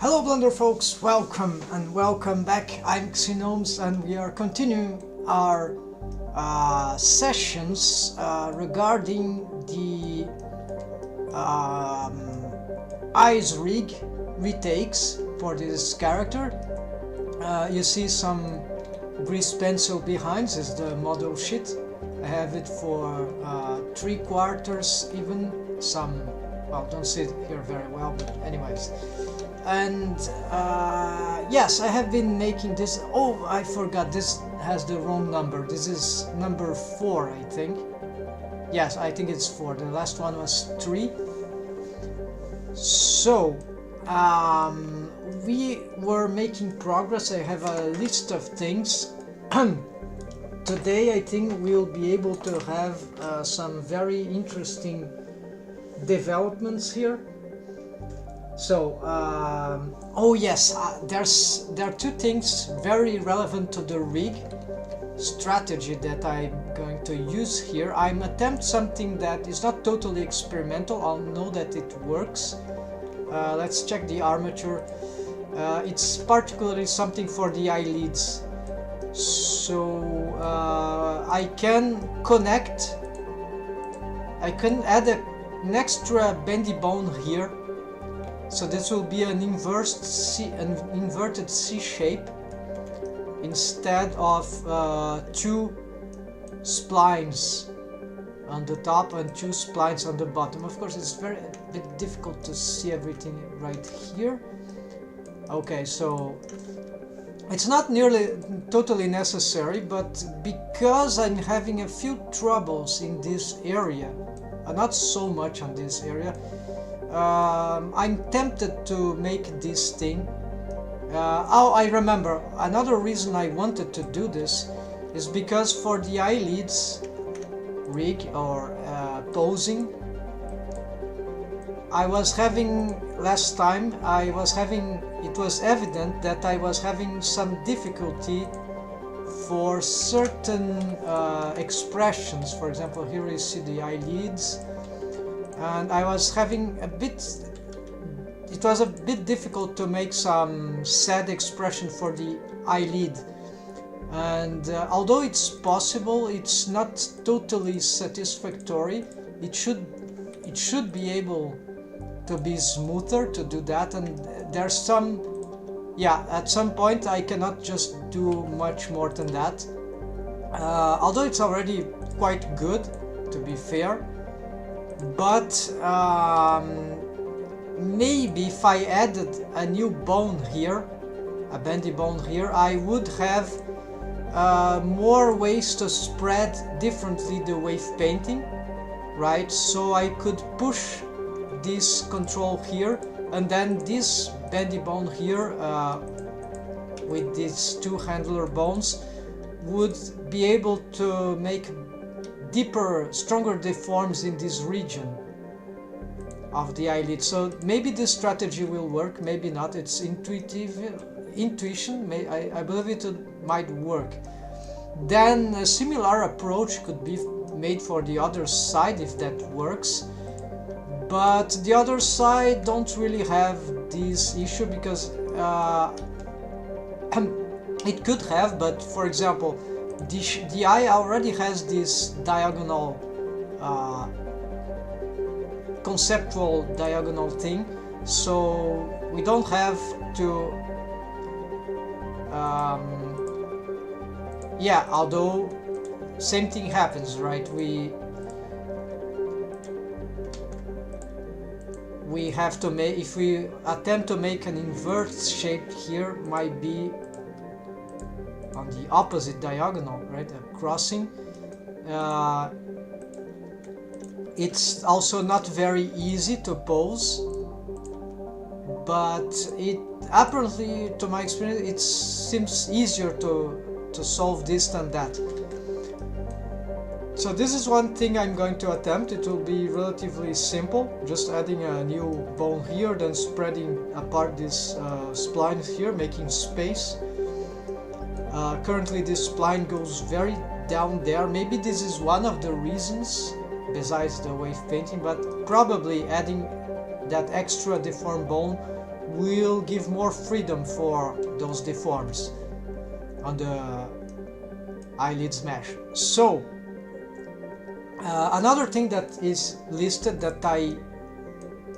Hello Blender folks, welcome and welcome back. I'm Gnomes and we are continuing our sessions regarding the eyes rig retakes for this character. You see some grease pencil behind, this is the model sheet. I have it for 3/4 even, some, well, don't see it here very well, but anyways. And yes, I have been making this. Oh, I forgot, this has the wrong number. This is number 4, I think. Yes, I think it's 4. The last one was 3. So we were making progress. I have a list of things. Today I think we'll be able to have some very interesting developments here. So, oh yes, there are two things very relevant to the rig strategy that I'm going to use here. I'm attempting something that is not totally experimental. I'll know that it works. Let's check the armature. It's particularly something for the eyelids. So I can add an extra bendy bone here. So this will be an inverted C shape instead of 2 splines on the top and 2 splines on the bottom. Of course, it's a bit difficult to see everything right here. Okay, so it's not nearly totally necessary, but because I'm having a few troubles in this area, not so much on this area, I'm tempted to make this thing. Oh, I remember, another reason I wanted to do this is because for the eyelids rig or posing, I was having, last time it was evident that I was having some difficulty for certain expressions. For example, here you see the eyelids, and I was having it was a bit difficult to make some sad expression for the eyelid. And although it's possible, it's not totally satisfactory. It should be able to be smoother to do that, and there's some, yeah, at some point I cannot just do much more than that. Although it's already quite good, to be fair. But maybe if I added a new bone here, a bendy bone here, I would have more ways to spread differently the wave painting, right? So I could push this control here, and then this bendy bone here with these 2 handler bones would be able to make deeper, stronger deforms in this region of the eyelid. So maybe this strategy will work, maybe not. It's intuition. I believe it might work. Then a similar approach could be made for the other side if that works. But the other side don't really have this issue because it could have, but for example, the eye already has this diagonal, conceptual diagonal thing, so we don't have to, yeah, although same thing happens, right? We have to make, if we attempt to make an invert shape here, might be on the opposite diagonal, right? A crossing. It's also not very easy to pose, but it apparently, to my experience, it seems easier to solve this than that. So this is one thing I'm going to attempt. It will be relatively simple, just adding a new bone here, then spreading apart these splines here, making space. Currently this spline goes very down there. Maybe this is one of the reasons, besides the wave painting, but probably adding that extra deformed bone will give more freedom for those deforms on the eyelids mesh. So another thing that is listed that I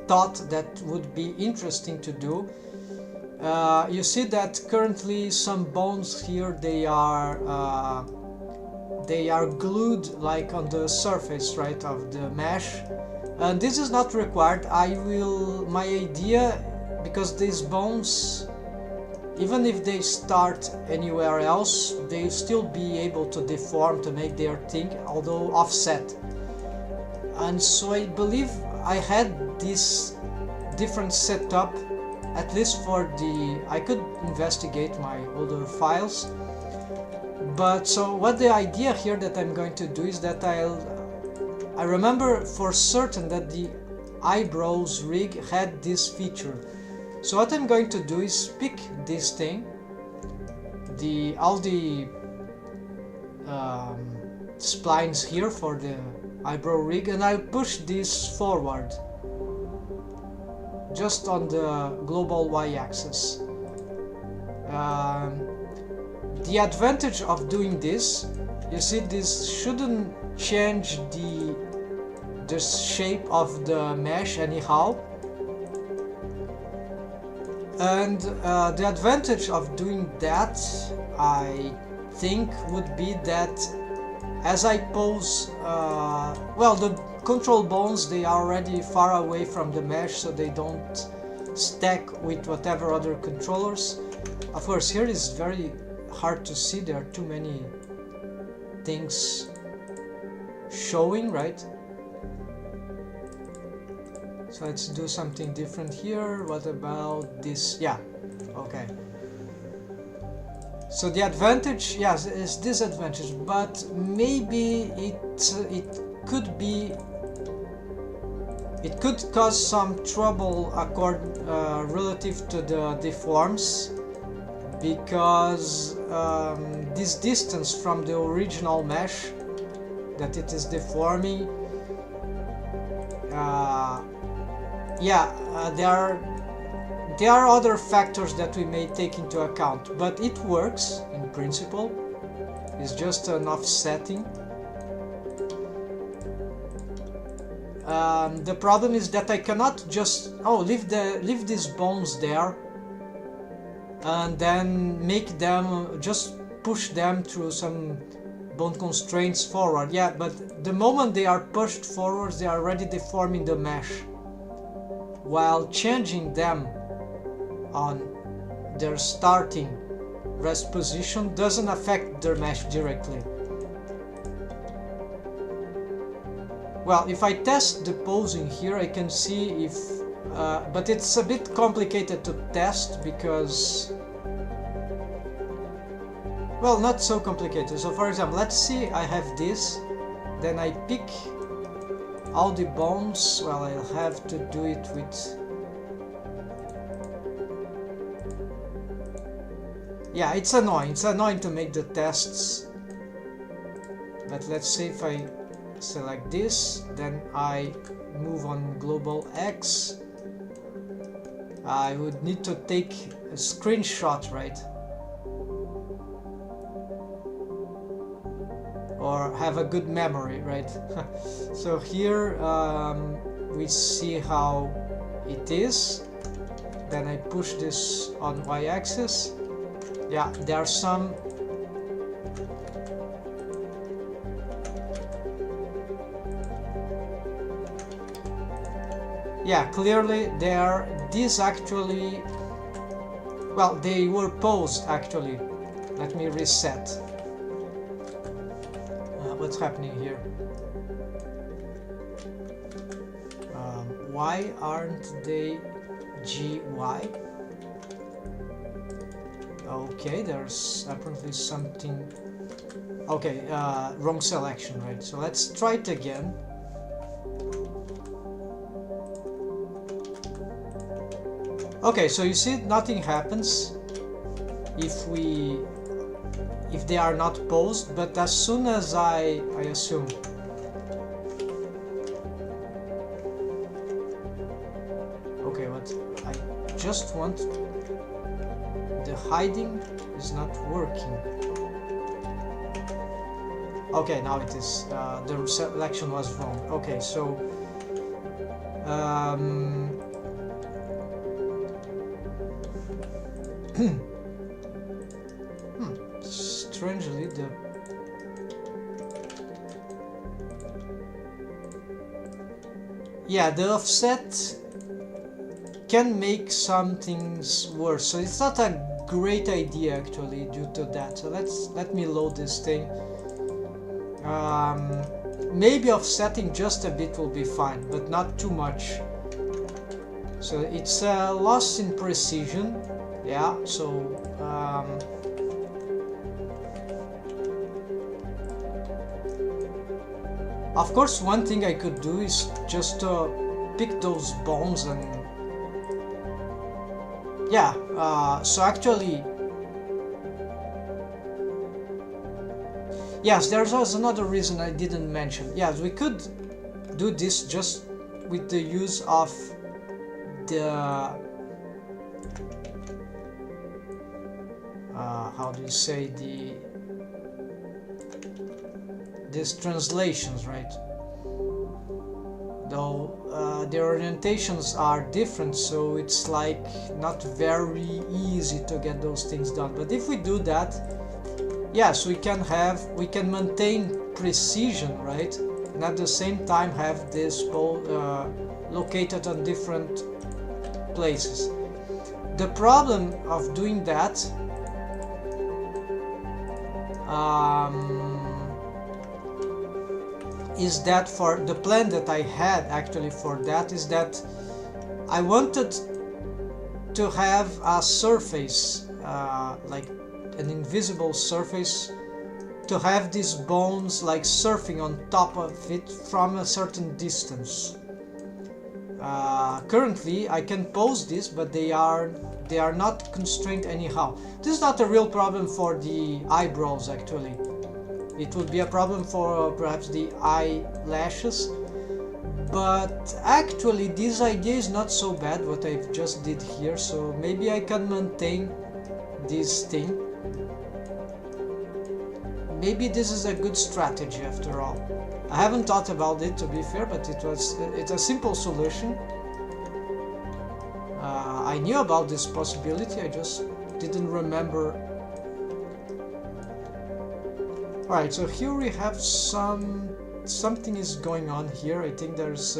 thought that would be interesting to do, you see that currently some bones here, they are glued like on the surface, right, of the mesh, and this is not required. My idea, because these bones, even if they start anywhere else, they'll still be able to deform to make their thing, although offset. And so I believe I had this different setup, at least for I could investigate my older files. But so what the idea here that I'm going to do is that I remember for certain that the eyebrows rig had this feature. So what I'm going to do is pick this thing, all the splines here for the eyebrow rig, and I'll push this forward just on the global y-axis. The advantage of doing this, you see, this shouldn't change the shape of the mesh anyhow. And the advantage of doing that, I think, would be that as I pose, well, the control bones, they are already far away from the mesh, so they don't stack with whatever other controllers. Of course, here is very hard to see, there are too many things showing, right? So let's do something different here. What about this? Yeah, okay. So the advantage, yes, is disadvantage, but maybe it could cause some trouble relative to the deforms, because this distance from the original mesh that it is deforming, there are other factors that we may take into account, but it works in principle. It's just an offsetting. The problem is that I cannot just leave these bones there and then make them, just push them through some bone constraints forward. Yeah, but the moment they are pushed forwards, they are already deforming the mesh, while changing them on their starting rest position doesn't affect their mesh directly. Well, if I test the posing here, I can see if but it's a bit complicated to test because, well, not so complicated. So for example, let's see, I have this, then I pick all the bones. Well, I'll have to do it with, yeah, it's annoying to make the tests, but let's see. If I select this, then I move on global X, I would need to take a screenshot, right? Or have a good memory, right? So here we see how it is. Then I push this on y-axis. Yeah, there are some clearly these actually, well, they were posed actually. Let me reset. What's happening here? Why aren't they GY? Okay, there's apparently something. Okay, wrong selection, right? So let's try it again. Okay, so you see, nothing happens if they are not posed, but as soon as I assume. Okay, what I just want... The hiding is not working. Okay, now it is. The selection was wrong. Okay, so... strangely, the... Yeah, the offset can make some things worse, so it's not a great idea actually due to that. So let me load this thing. Maybe offsetting just a bit will be fine, but not too much. So it's a loss in precision, yeah. So of course, one thing I could do is just pick those bones and yeah. So actually, yes, there's also another reason I didn't mention. Yes, we could do this just with the use of the how do you say, these translations, right? Though the orientations are different, so it's like not very easy to get those things done. But if we do that, yes, we can maintain precision, right? And at the same time have this ball located on different places. The problem of doing that is that for the plan that I had actually for that is that I wanted to have a surface, like an invisible surface, to have these bones like surfing on top of it from a certain distance. Currently I can pose this, but they are not constrained anyhow. This is not a real problem for the eyebrows actually. It would be a problem for perhaps the eyelashes, but actually this idea is not so bad what I just did here, so maybe I can maintain this thing. Maybe this is a good strategy after all. I haven't thought about it, to be fair, but it's a simple solution. I knew about this possibility, I just didn't remember. Alright, so here we have something is going on here. I think there's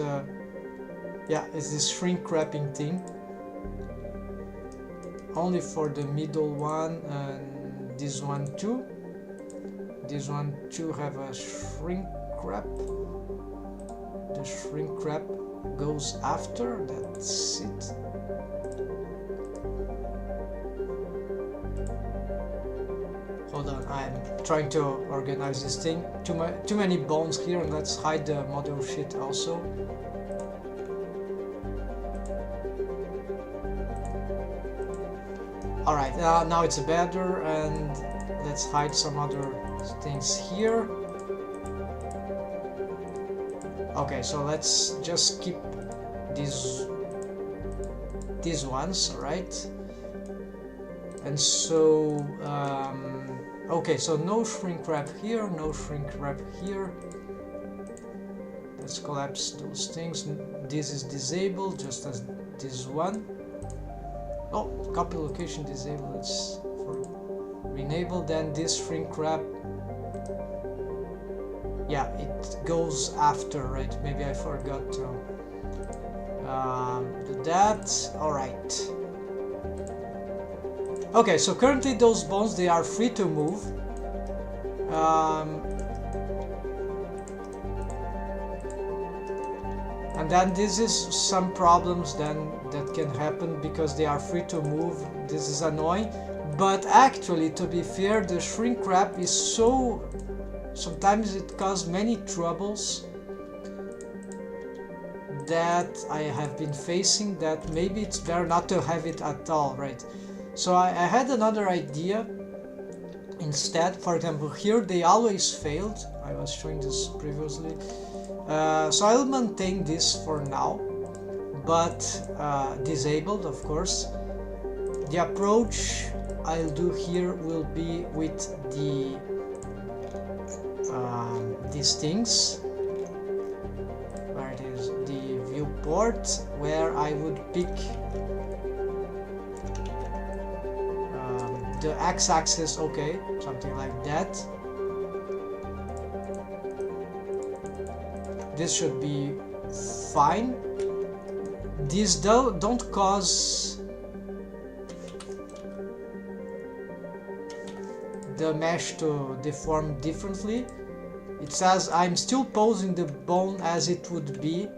yeah, it's this shrink wrapping thing. Only for the middle one and this one too. This one too have a shrink wrap. The shrink wrap goes after, that's it. Hold on, I'm trying to organize this thing. Too many bones here, and let's hide the model sheet also. Alright, now it's better, and let's hide some other things here. Okay, so let's just keep these ones, alright? And so okay, so no shrink wrap here, no shrink wrap here. Let's collapse those things. This is disabled just as this one. Oh, copy location disabled. Let's enable. Then this shrink wrap, yeah, it goes after, right? Maybe I forgot to do that. Alright. Okay, so currently those bones, they are free to move. And then this is some problems then that can happen because they are free to move. This is annoying. But actually, to be fair, the shrink wrap is so... Sometimes it causes many troubles that I have been facing, that maybe it's better not to have it at all, right? So I had another idea instead. For example, here they always failed. I was showing this previously. So I'll maintain this for now. but disabled, of course. The approach I'll do here will be with the these things, where it is the viewport, where I would pick the x-axis, okay, something like that. This should be fine. These don't cause the mesh to deform differently. It says I'm still posing the bone as it would be,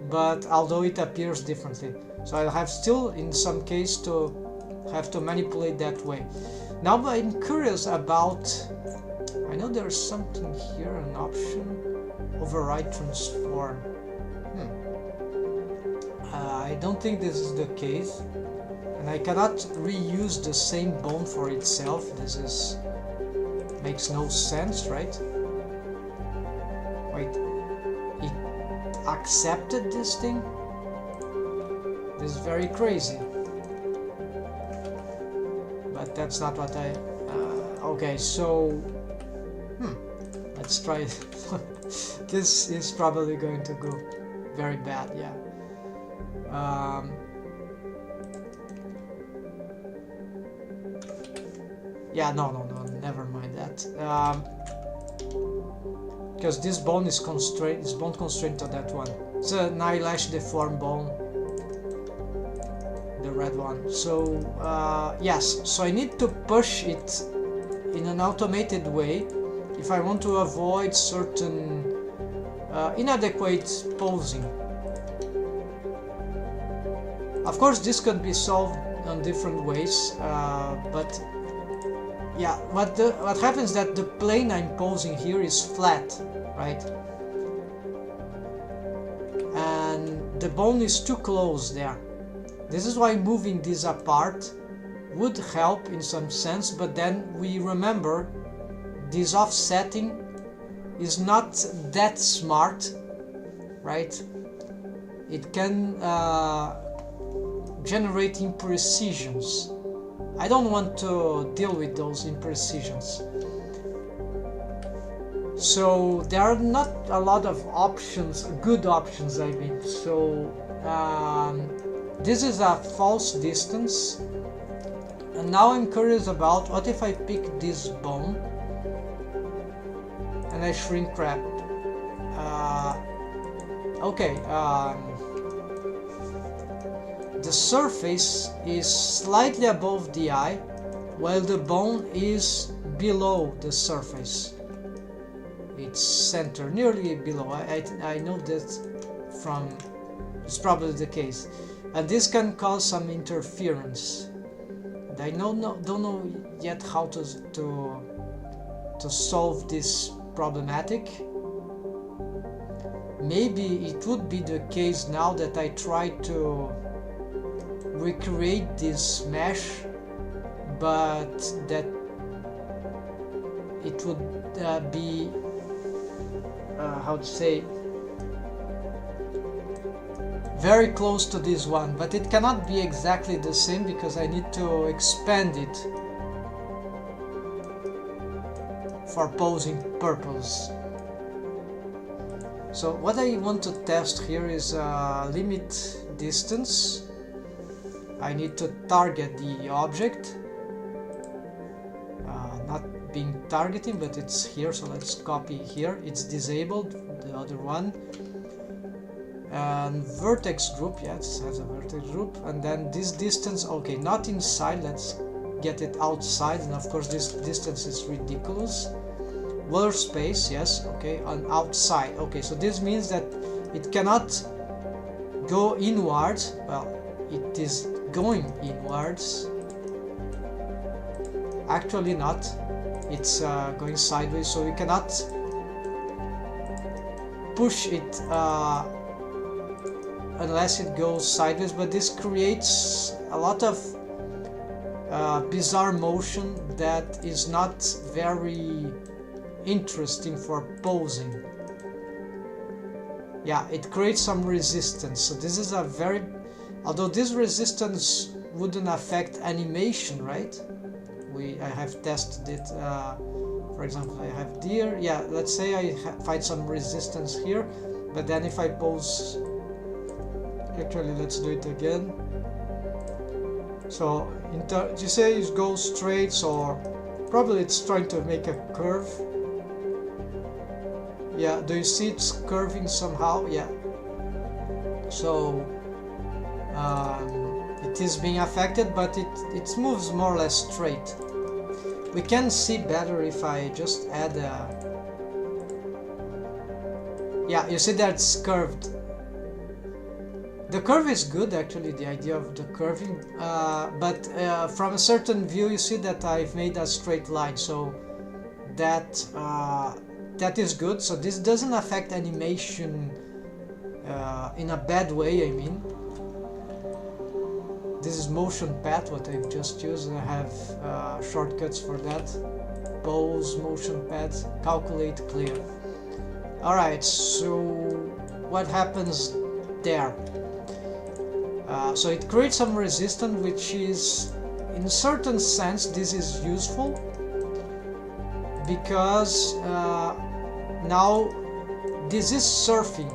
but although it appears differently. So I'll have still in some case to have to manipulate that way. Now I'm curious about, I know there's something here, an option, override transform. I don't think this is the case, and I cannot reuse the same bone for itself. This is makes no sense, right? Wait, it accepted this thing? This is very crazy. But that's not what I... okay, so... let's try it. This is probably going to go very bad, yeah. Yeah, no, never mind that. Because this bone is constrained, it's bone constrained to that one. It's an eyelash deformed bone, the red one. So yes, so I need to push it in an automated way if I want to avoid certain inadequate posing. Of course, this could be solved on different ways, but yeah, what happens that the plane I'm posing here is flat, right? And the bone is too close there. This is why moving this apart would help in some sense, but then we remember this offsetting is not that smart, right? It can generate imprecisions. I don't want to deal with those imprecisions. So there are not a lot of options, good options I mean. So this is a false distance. And now I'm curious about what if I pick this bone and I shrink wrap. Okay, the surface is slightly above the eye, while the bone is below the surface. It's centered, nearly below. I know that from, it's probably the case. And this can cause some interference. And I don't know yet how to solve this problematic. Maybe it would be the case now that I try to recreate this mesh, but that it would be how to say, very close to this one, but it cannot be exactly the same because I need to expand it for posing purpose. So what I want to test here is limit distance. I need to target the object, not being targeting, but it's here, so let's copy here. It's disabled, the other one. And vertex group, yes, it has a vertex group. And then this distance, okay, not inside, let's get it outside. And of course this distance is ridiculous. Blur space, yes, okay, on outside. Okay, so this means that it cannot go inwards. Well, it is going inwards. Actually not. It's going sideways, so we cannot push it unless it goes sideways, but this creates a lot of bizarre motion that is not very interesting for posing. yeah, it creates some resistance. So this is a very, although this resistance wouldn't affect animation, right? I have tested it. For example, I have deer. Yeah, let's say I find some resistance here, but then if I pose, actually, let's do it again. So, you say it goes straight, so probably it's trying to make a curve. Yeah, do you see it's curving somehow? Yeah. So, it is being affected, but it moves more or less straight. We can see better if I just add a... Yeah, you see that it's curved. The curve is good, actually, the idea of the curving, but from a certain view you see that I've made a straight line, so that that is good. So this doesn't affect animation in a bad way, I mean. This is motion path, what I've just used. I have shortcuts for that. Pose, motion path, calculate, clear. Alright, so what happens there? So it creates some resistance, which is, in a certain sense, this is useful, because now this is surfing,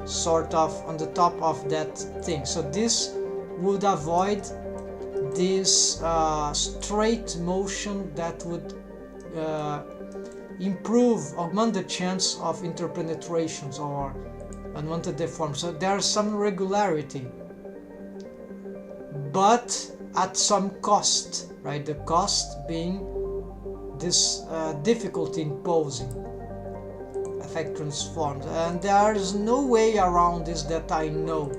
sort of, on the top of that thing. So this would avoid this straight motion that would augment the chance of interpenetrations or unwanted deform. So there's some regularity, but at some cost, right? The cost being this difficulty in posing effect transforms, and there's no way around this that I know.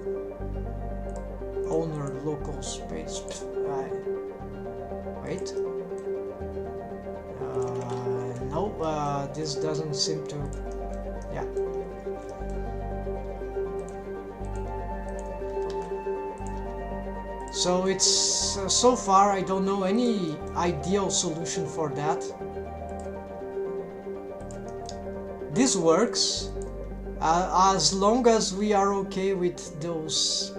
Owner local space. Wait. No, this doesn't seem to. Yeah. So it's so far I don't know any ideal solution for that. This works as long as we are okay with those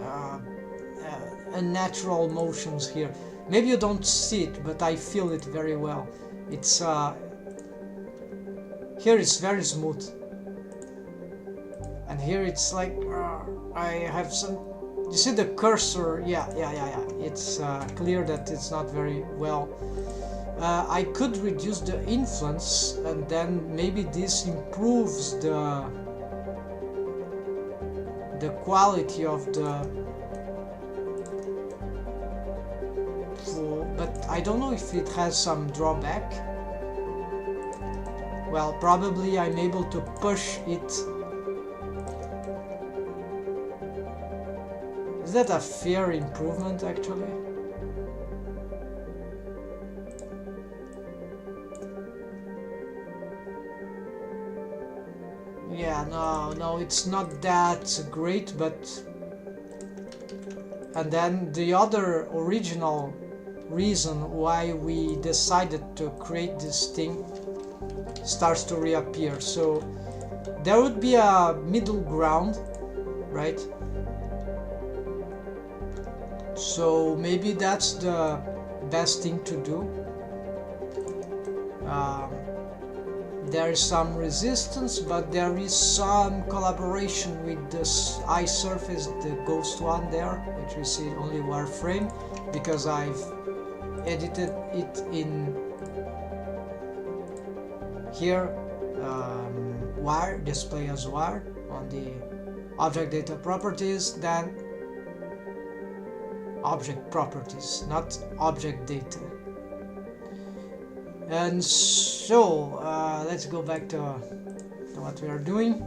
unnatural motions here. Maybe you don't see it, but I feel it very well. It's here it's very smooth, and here it's like I have some. You see the cursor? Yeah. It's clear that it's not very well. I could reduce the influence, and then maybe this improves the quality of the. But I don't know if it has some drawback. Well, probably I'm able to push it. Is that a fair improvement, actually? Yeah, no, it's not that great, but... And then the other original reason why we decided to create this thing starts to reappear. So there would be a middle ground, right? So maybe that's the best thing to do. There is some resistance, but there is some collaboration with this eye surface, the ghost one there, which we see only wireframe, because I've edited it in here, wire, display as wire on the object data properties, then object properties, not object data. And so let's go back to what we are doing.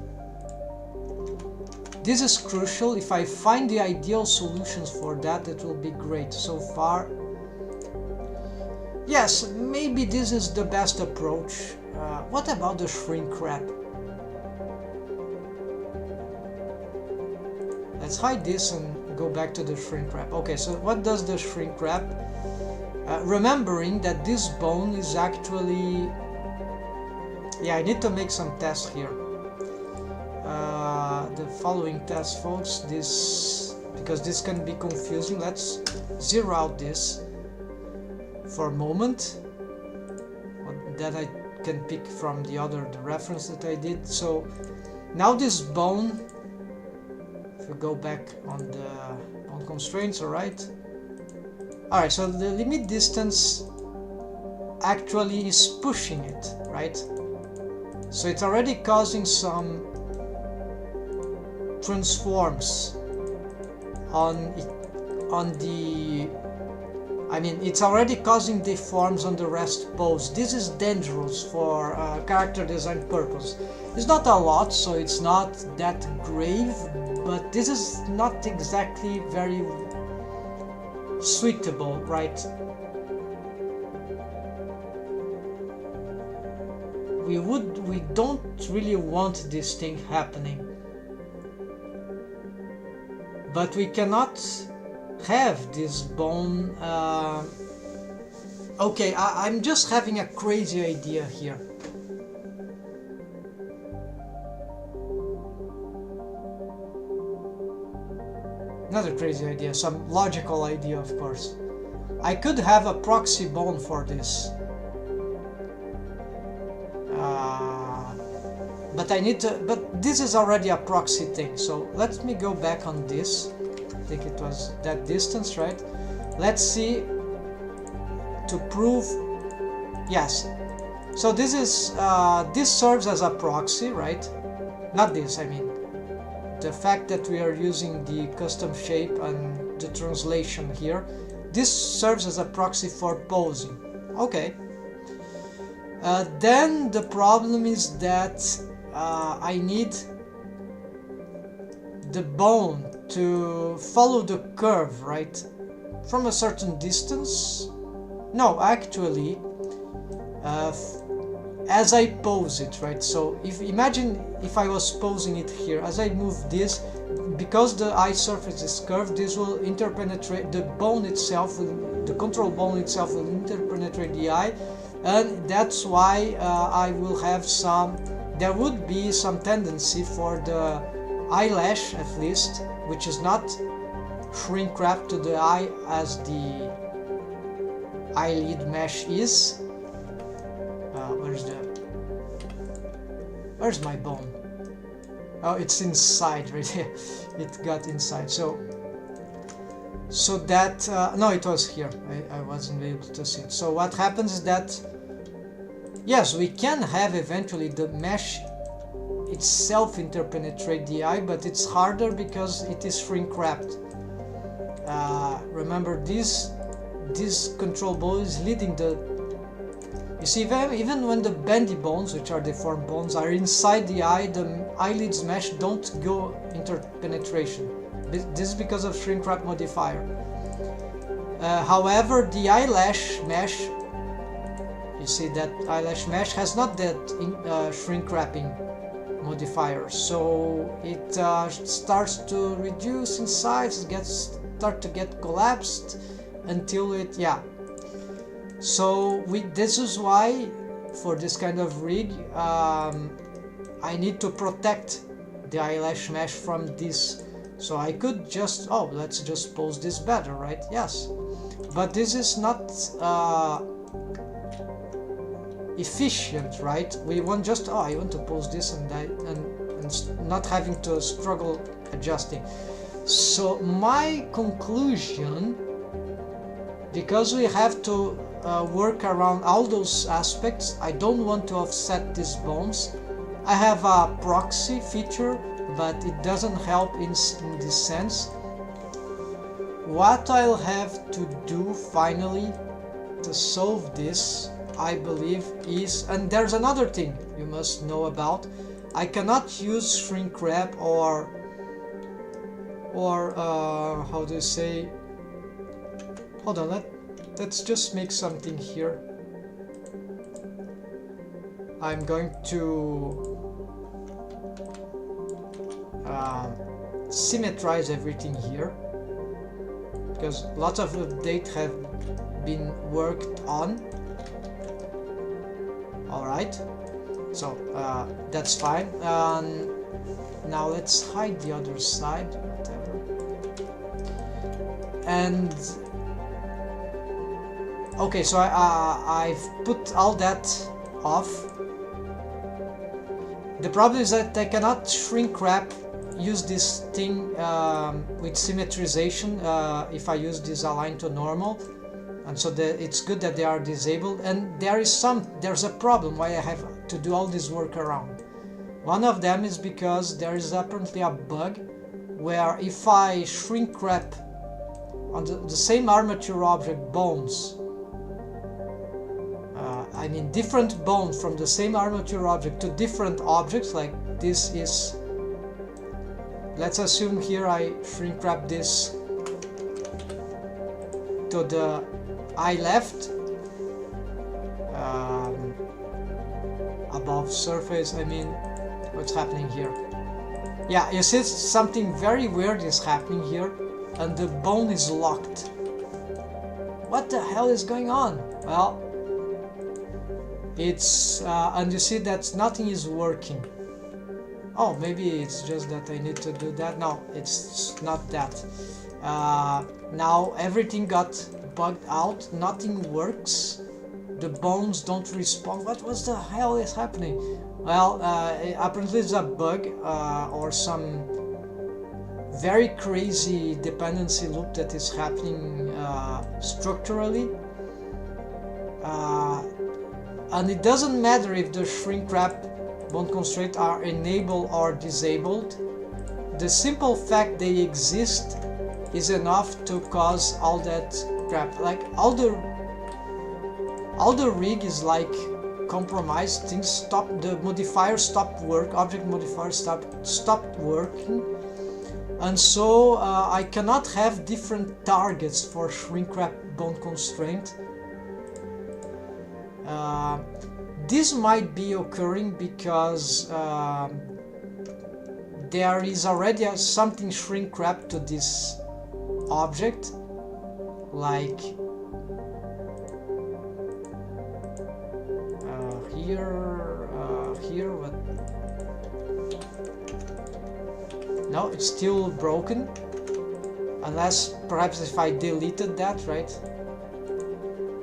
This is crucial. If I find the ideal solutions for that, it will be great. So far, yes, maybe this is the best approach. What about the shrink wrap? Let's hide this and go back to the shrink wrap. Okay, so what does the shrink wrap? Remembering that this bone is actually... Yeah, I need to make some tests here. following test, folks. Because this can be confusing. Let's zero out this for a moment. That I can pick from the reference that I did. So now this bone, if we go back on the bone constraints, alright, so the limit distance actually is pushing it, right? So it's already causing some transforms on the, I mean, it's already causing deforms on the rest pose. This is dangerous for character design purpose. It's not a lot, so it's not that grave, but this is not exactly very suitable, right? We don't really want this thing happening, but we cannot have this bone. Okay, I'm just having a crazy idea here. Not a crazy idea, some logical idea, of course. I could have a proxy bone for this. But I need to, but this is already a proxy thing, so let me go back on this. I think it was that distance, right? Let's see, to prove, yes. So this is, this serves as a proxy, right? Not this, I mean, the fact that we are using the custom shape and the translation here, this serves as a proxy for posing. Okay. Then the problem is that I need the bone to follow the curve, right? From a certain distance. No, actually, as I pose it, right? So imagine if I was posing it here, as I move this, because the eye surface is curved, this will interpenetrate the bone itself, the control bone itself will interpenetrate the eye, and that's why I will have some, there would be some tendency for the eyelash, at least, which is not shrink wrapped to the eye as the eyelid mesh is. Where's my bone? Oh, it's inside right here. It got inside. So that no, it was here. I wasn't able to see it. So what happens is that, yes, we can have eventually the mesh itself interpenetrate the eye, but it's harder because it is shrink wrapped. Remember, this control bone is leading the, you see, even when the bendy bones, which are deformed bones, are inside the eye, the eyelids mesh don't go interpenetration. This is because of shrink wrap modifier. However, the eyelash mesh, you see that eyelash mesh has not that shrink wrapping modifier, so it starts to reduce in size, start to get collapsed until it, yeah. So this is why for this kind of rig I need to protect the eyelash mesh from this. So I could just, oh, let's just pose this better, right? Yes, but this is not efficient, right? We want just, oh, I want to pose this and not having to struggle adjusting. So my conclusion, because we have to work around all those aspects, I don't want to offset these bones. I have a proxy feature, but it doesn't help in this sense. What I'll have to do finally to solve this, I believe, is, and there's another thing you must know about, I cannot use shrink wrap or how do you say, hold on, let's just make something here. I'm going to symmetrize everything here, because lots of updates have been worked on. Alright, so that's fine. Now let's hide the other side, whatever. And okay, so I've put all that off. The problem is that I cannot shrink wrap use this thing with symmetrization if I use this align to normal, and so it's good that they are disabled. And there's a problem why I have to do all this work around. One of them is because there is apparently a bug where if I shrink wrap on the same armature object bones, I mean different bones from the same armature object to different objects, like this is, let's assume here I shrink wrap this to the eye left, above surface. I mean, what's happening here? Yeah, you see something very weird is happening here, and the bone is locked. What the hell is going on? Well, it's and you see that nothing is working. Oh, maybe it's just that I need to do that. No, it's not that. Now everything got bugged out, nothing works, the bones don't respond. What was the hell is happening? Well, apparently it's a bug or some very crazy dependency loop that is happening structurally. And it doesn't matter if the shrink wrap bone constraints are enabled or disabled. The simple fact they exist is enough to cause all that crap. Like all the rig is like compromised. Things stop. The modifier stopped work. Object modifier stopped working, and so I cannot have different targets for shrink wrap bone constraint. This might be occurring because there is already something shrink wrapped to this object, like here, what? No, it's still broken, unless perhaps if I deleted that, right?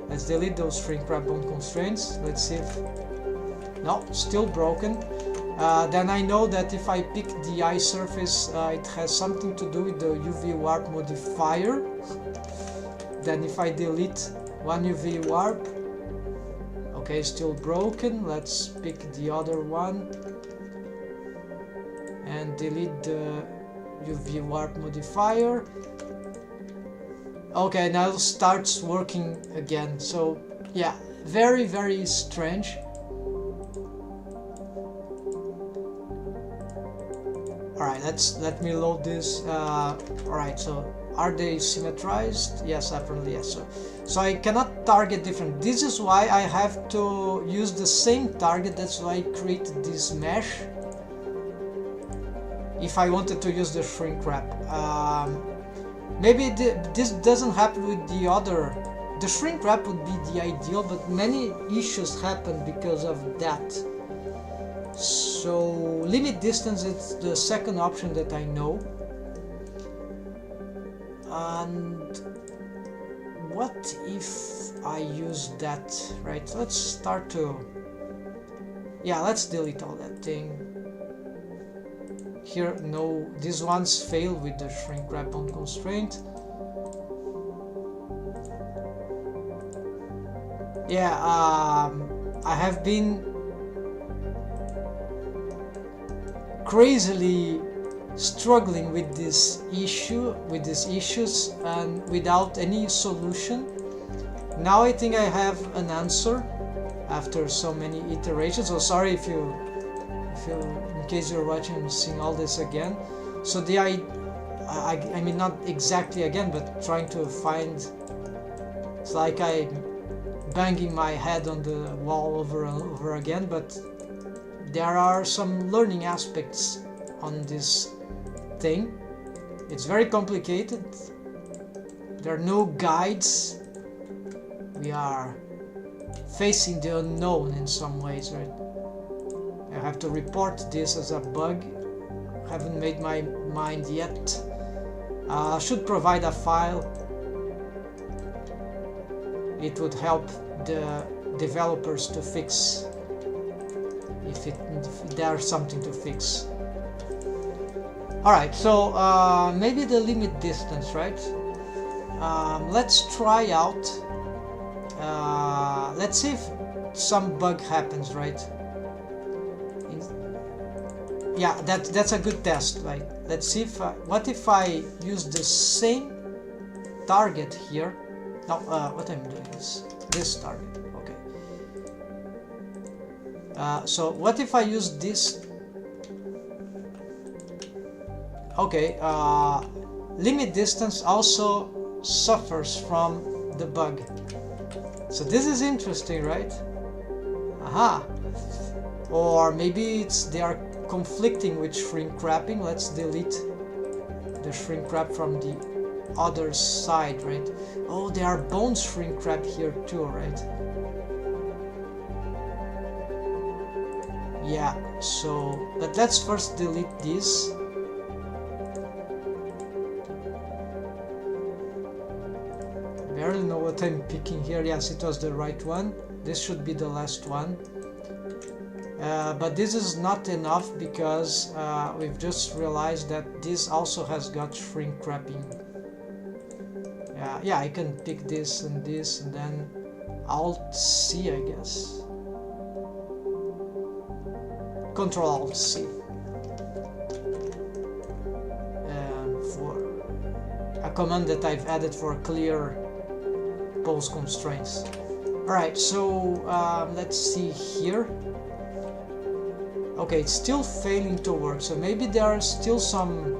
Let's delete those shrink wrap bone constraints. Let's see if... No, still broken. Then I know that if I pick the eye surface, it has something to do with the UV warp modifier. Then if I delete one UV warp, okay, still broken. Let's pick the other one and delete the UV warp modifier. Okay, now it starts working again. So yeah, very, very strange. Alright, let me load this. Alright, so are they symmetrized? Yes, apparently yes. So I cannot target different. This is why I have to use the same target. That's why I created this mesh if I wanted to use the shrink wrap. Maybe this doesn't happen with the other. The shrink wrap would be the ideal, but many issues happen because of that. So limit distance is the second option that I know. And what if I use that, right? Let's start to... Yeah, let's delete all that thing. Here, no, these ones fail with the shrink wrap bone constraint. Yeah, I have been crazily struggling with this issue, with these issues, and without any solution. Now I think I have an answer after so many iterations. So sorry if you in case you're watching and seeing all this again. So I mean not exactly again, but trying to find. It's like I'm banging my head on the wall over and over again, but there are some learning aspects on this thing. It's very complicated. There are no guides. We are facing the unknown in some ways, right? I have to report this as a bug haven't made my mind yet. Should provide a file. It would help the developers to fix if there's something to fix. Alright, so maybe the limit distance, right? Let's try out. Let's see if some bug happens, right? Yeah, that's a good test, right? Let's see if what if I use the same target here. No, what I'm doing is this target. Okay. So what if I use this? Okay. Limit distance also suffers from the bug. So this is interesting, right? Aha. Or maybe they are conflicting with shrink wrapping. Let's delete the shrink wrap from the other side, right? Oh, there are bone shrink wrap here too, right? Yeah, so but let's first delete this. Barely know what I'm picking here. Yes, it was the right one. This should be the last one. But this is not enough because we've just realized that this also has got shrink wrapping. Yeah, I can pick this and then Alt C, I guess. Control Alt C. For a command that I've added for clear pose constraints. Alright, so let's see here. Okay, it's still failing to work, so maybe there are still some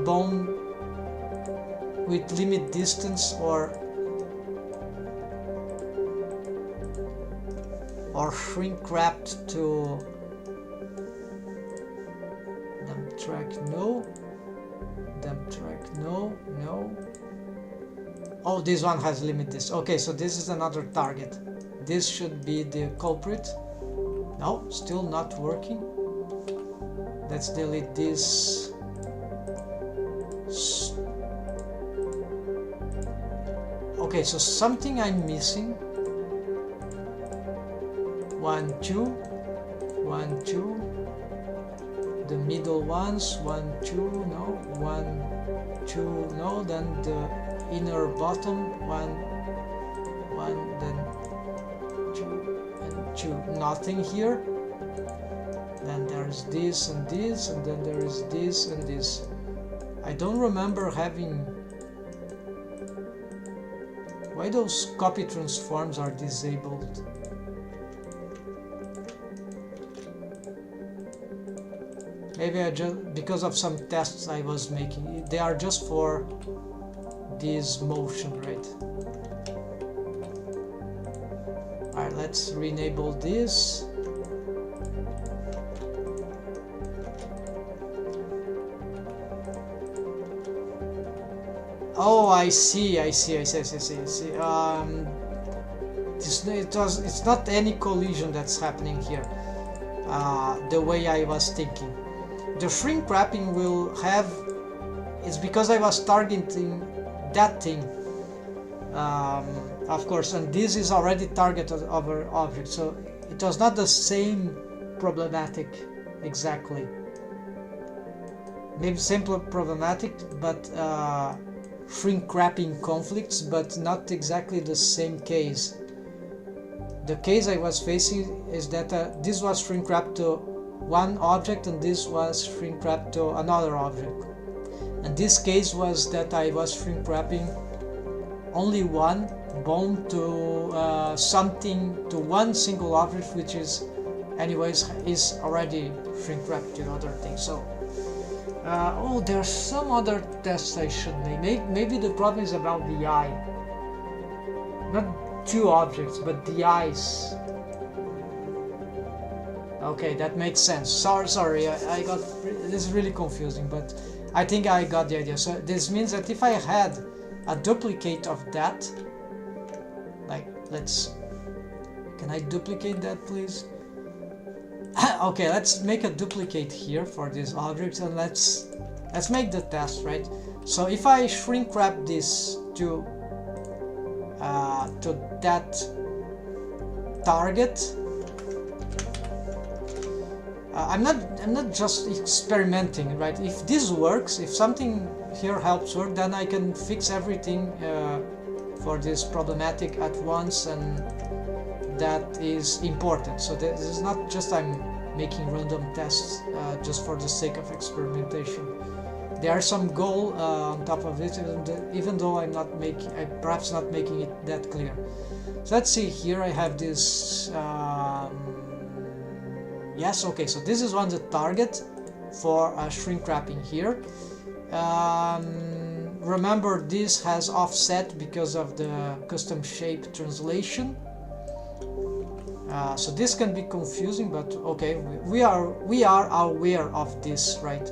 bone with limit distance or shrink wrapped to dump track. No, dump track. No. Oh, this one has limit distance. Okay, so this is another target. This should be the culprit. No, still not working. Let's delete this. Okay, so something I'm missing. 1, 2, 1, 2. The middle ones, 1, 2, no, 1, 2, no. Then the inner bottom, 1, then 2 and 2. Nothing here. Then there's this and this, and then there is this and this. I don't remember having. Why those copy transforms are disabled? Maybe I just because of some tests I was making. They are just for this motion, right? Alright, let's re-enable this. Oh, I see. It's not any collision that's happening here. The way I was thinking. The shrink wrapping will have. It's because I was targeting that thing, of course, and this is already targeted over object, so it was not the same problematic exactly. Maybe simple problematic, but shrink wrapping conflicts, but not exactly the same case. The case I was facing is that this was shrink wrapped to one object and this was shrink wrapped to another object. And this case was that I was shrink wrapping only one bone to something, to one single object, which is anyways is already shrink wrapped to other things. So oh, there's some other tests I should make. Maybe the problem is about the eye, not two objects but the eyes. Okay, that makes sense. Sorry, I got this is really confusing, but I think I got the idea. So this means that if I had a duplicate of that, like let's Can I duplicate that, please? Okay, let's make a duplicate here for this object, and let's make the test, right? So if I shrink wrap this to that target, I'm not just experimenting, right? If this works, if something here helps work, then I can fix everything for this problematic at once, and that is important. So this is not just I'm making random tests just for the sake of experimentation. There are some goal on top of it, even though I'm perhaps not making it that clear. So let's see here. I have this. Yes, okay. So this is one the target for shrink wrapping here. Remember, this has offset because of the custom shape translation. So this can be confusing, but okay, we are aware of this, right?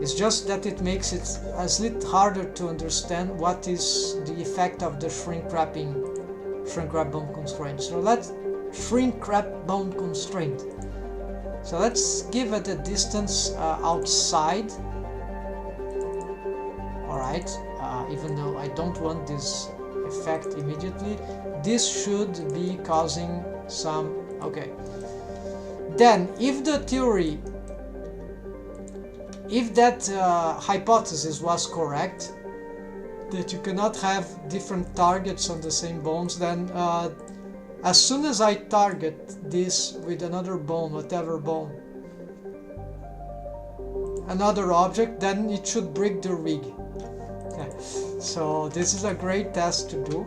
It's just that it makes it a little harder to understand what is the effect of the shrink wrap bound constraint. So let's shrink wrap bound constraint. So let's give it a distance outside. Alright, even though I don't want this effect immediately, this should be causing some. Okay, then if the theory, if that hypothesis was correct, that you cannot have different targets on the same bones, then as soon as I target this with another bone, whatever bone, another object, then it should break the rig. So this is a great test to do.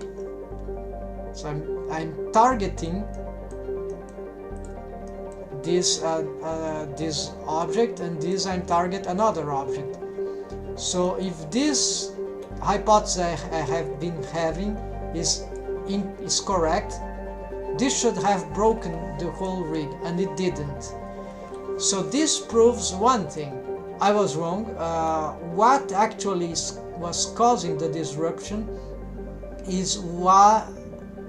So I'm targeting this this object, and this I'm target another object. So if this hypothesis I have been having is correct, this should have broken the whole rig, and it didn't. So this proves one thing: I was wrong. What actually was causing the disruption is what,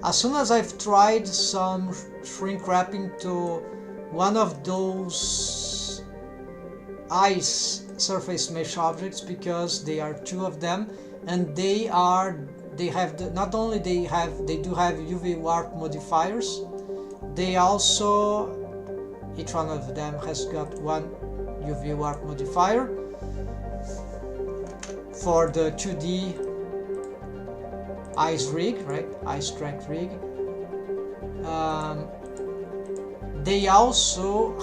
as soon as I've tried some shrink wrapping to one of those ice surface mesh objects, because they are two of them, and they have not only they do have UV warp modifiers, they also, each one of them has got one UV warp modifier for the 2D ice rig, right? Ice track rig. They also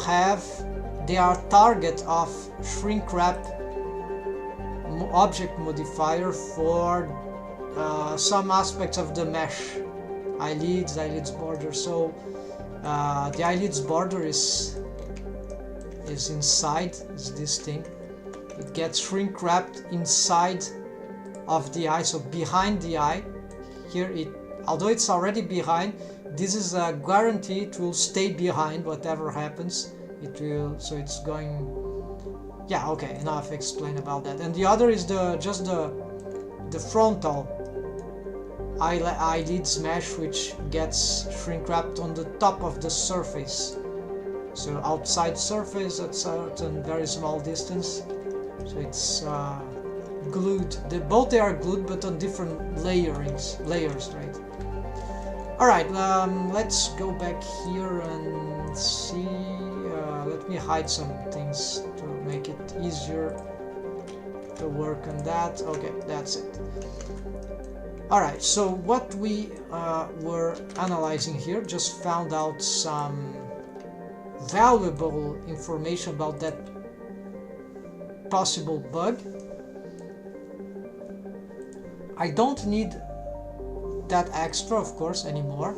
they are target of shrink wrap object modifier for some aspects of the mesh, eyelids border. So the eyelids border is inside, is this thing. It gets shrink wrapped inside of the eye, so behind the eye. Here although it's already behind, this is a guarantee it will stay behind whatever happens. It will, so it's going. Yeah, okay, enough explain about that. And the other is just the frontal eyelids mesh, which gets shrink wrapped on the top of the surface. So outside surface at certain very small distance. So it's glued. They are glued, but on different layers, right? All right, let's go back here and see. Let me hide some things to make it easier to work on that. Okay, that's it. All right, so what we were analyzing here, just found out some valuable information about that possible bug. I don't need that extra, of course, anymore.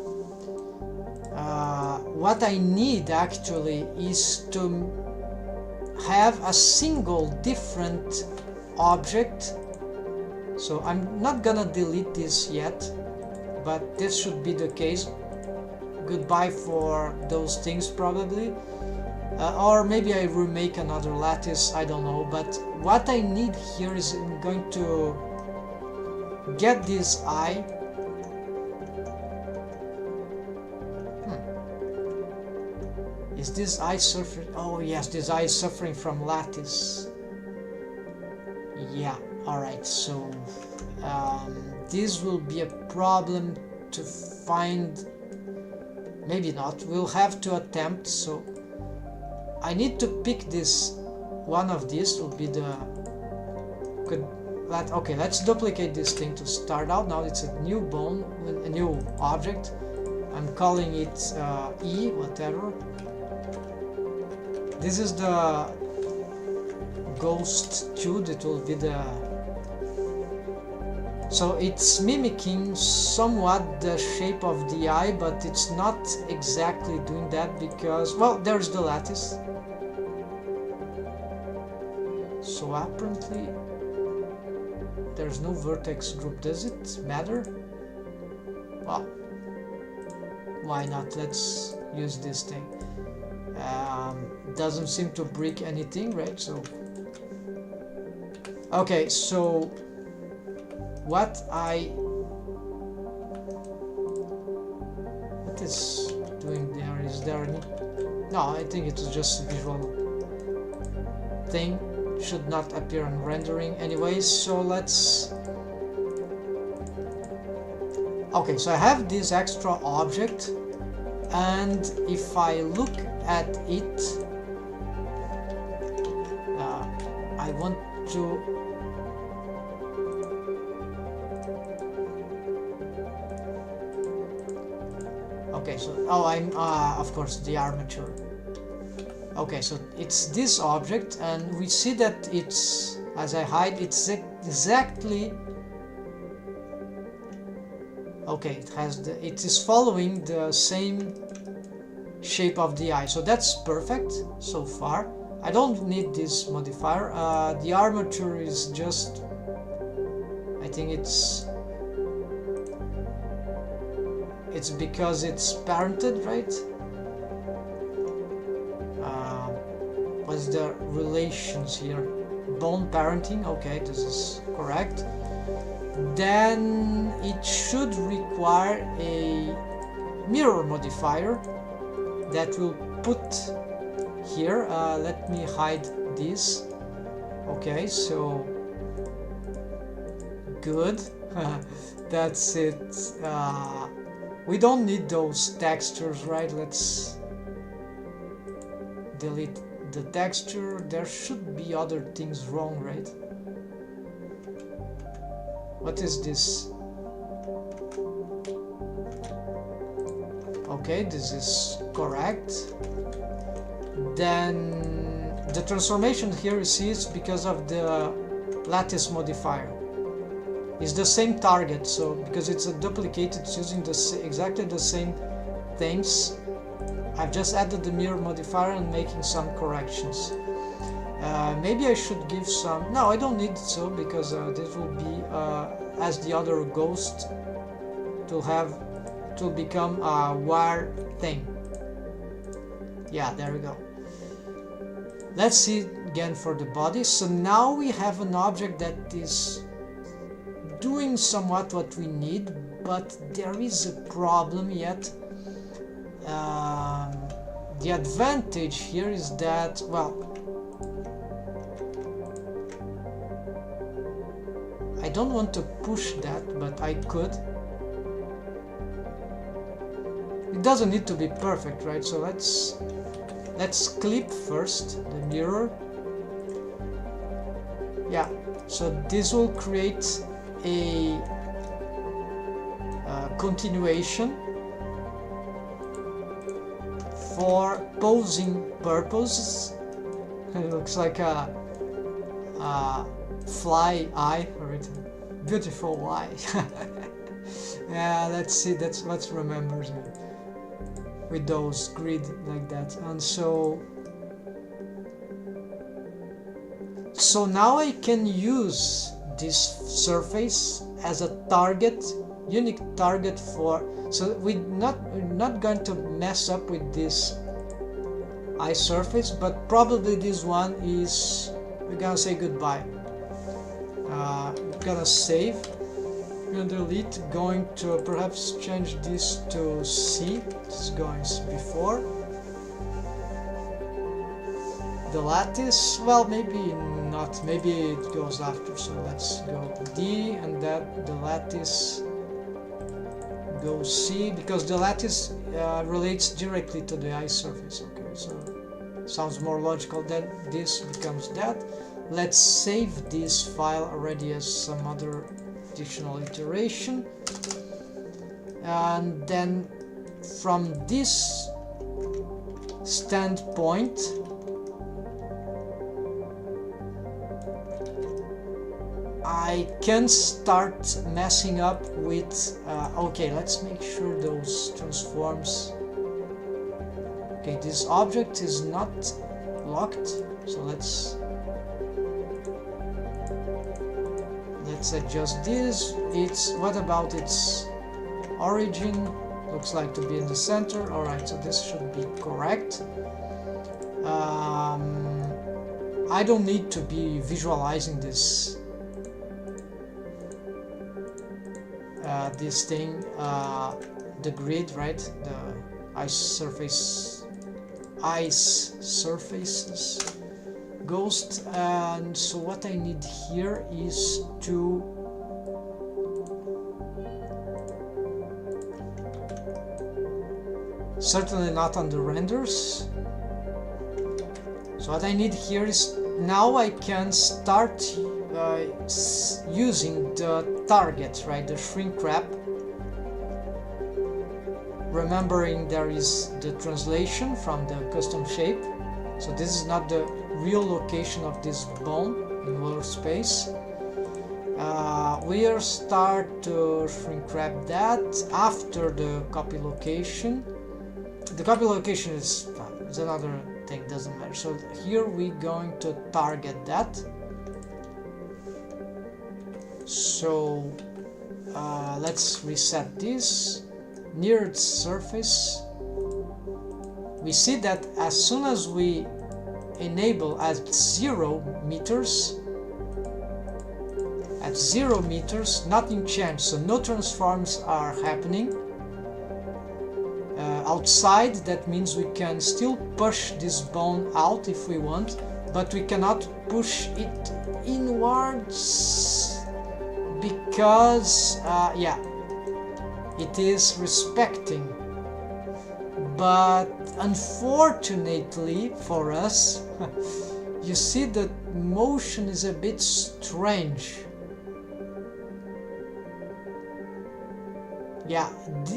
What I need actually is to have a single different object. So I'm not gonna delete this yet, but this should be the case. Goodbye for those things probably. Or maybe I remake another lattice, I don't know. But what I need here is I'm going to get this eye Is this eye suffering? Oh yes, this eye is suffering from lattice. Yeah, alright, so this will be a problem to find. Maybe not, we'll have to attempt. So I need to pick this. One of these will be the okay, let's duplicate this thing to start out. Now it's a new bone, a new object. I'm calling it E, whatever. This is the ghost tube. It will be the... So it's mimicking somewhat the shape of the eye, but it's not exactly doing that because, well, there's the lattice. So apparently there's no vertex group. Does it matter? Well, why not? Let's use this thing. Doesn't seem to break anything, right? So okay, so what is doing there? Is there any... No, I think it's just a visual thing. Should not appear on rendering anyways. So let's... Okay, so I have this extra object, and if I look at it, I want to... Okay, so I'm of course the armature. Okay, so it's this object, and we see that it's, as I hide, it's exactly... Okay, it is following the same shape of the eye, so that's perfect so far. I don't need this modifier. The armature is just... I think it's because it's parented, right? What's the relations here? Bone parenting, okay, this is correct. Then it should require a mirror modifier that will put here. Let me hide this. Okay, so good. That's it. We don't need those textures, right? Let's delete the texture. There should be other things wrong, right? What is this? Okay, this is correct. Then the transformation here, you see, is because of the lattice modifier. It's the same target, so because it's a duplicate, it's using exactly the same things. I've just added the mirror modifier and making some corrections. Maybe I should give some... No, I don't need it, so because this will be as the other ghost to become a wire thing. Yeah, there we go. Let's see again for the body. So now we have an object that is doing somewhat what we need, but there is a problem yet. The advantage here is that, well, I don't want to push that, but I could. It doesn't need to be perfect, right? So let's clip first the mirror. Yeah, so this will create a continuation for posing purposes. It looks like a fly eye, or a beautiful eye. Yeah, let's see, that's what remembers me with those grid like that. And so now I can use this surface as a target, unique target for... So we're not going to mess up with this eye surface, but probably this one is... We're gonna say goodbye. We're gonna save. We're gonna delete. Going to perhaps change this to C. This is going before. the lattice. Well, maybe not. Maybe it goes after. So let's go D, and that the lattice goes C, because the lattice relates directly to the eye surface. Okay, so sounds more logical. Then this becomes that. Let's save this file already as some other additional iteration, and then from this standpoint, I can start messing up with okay, let's make sure those transforms. Okay, this object is not locked, so let's adjust this. It's, what about its origin? Looks like to be in the center. Alright, so this should be correct. I don't need to be visualizing this this thing, the grid, right? The ice surfaces ghost. And so what I need here is to certainly not on the renders. So what I need here is, now I can start using the target, right, the shrink wrap. Remembering there is the translation from the custom shape. So this is not the real location of this bone in world space. We'll start to shrink wrap that after the copy location. The copy location is another thing, doesn't matter. So here we're going to target that. So let's reset this. Near its surface, we see that as soon as we enable at 0 meters, nothing changed, so no transforms are happening. Outside, that means we can still push this bone out if we want, but we cannot push it inwards because yeah, it is respecting. But unfortunately for us, you see that motion is a bit strange. Yeah,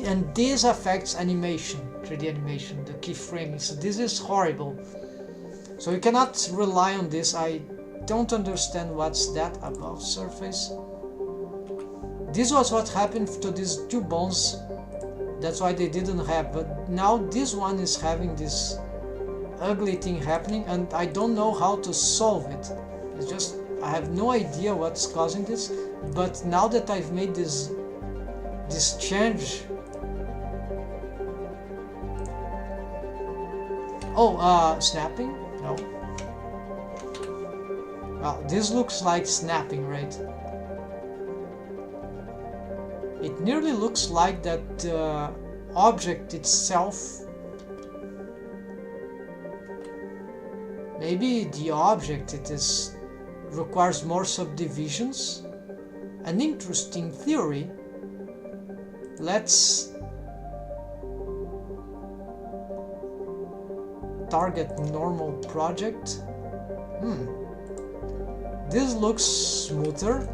and this affects animation, 3D animation, the keyframing. So this is horrible. So you cannot rely on this. I don't understand what's that above surface. This was what happened to these two bones. That's why they didn't have. But now this one is having this ugly thing happening, and I don't know how to solve it. It's just, I have no idea what's causing this. But now that I've made this change. Oh, snapping? No. Well, this looks like snapping, right? It nearly looks like that object itself. Maybe the object requires more subdivisions. An interesting theory. Let's target normal project. This looks smoother.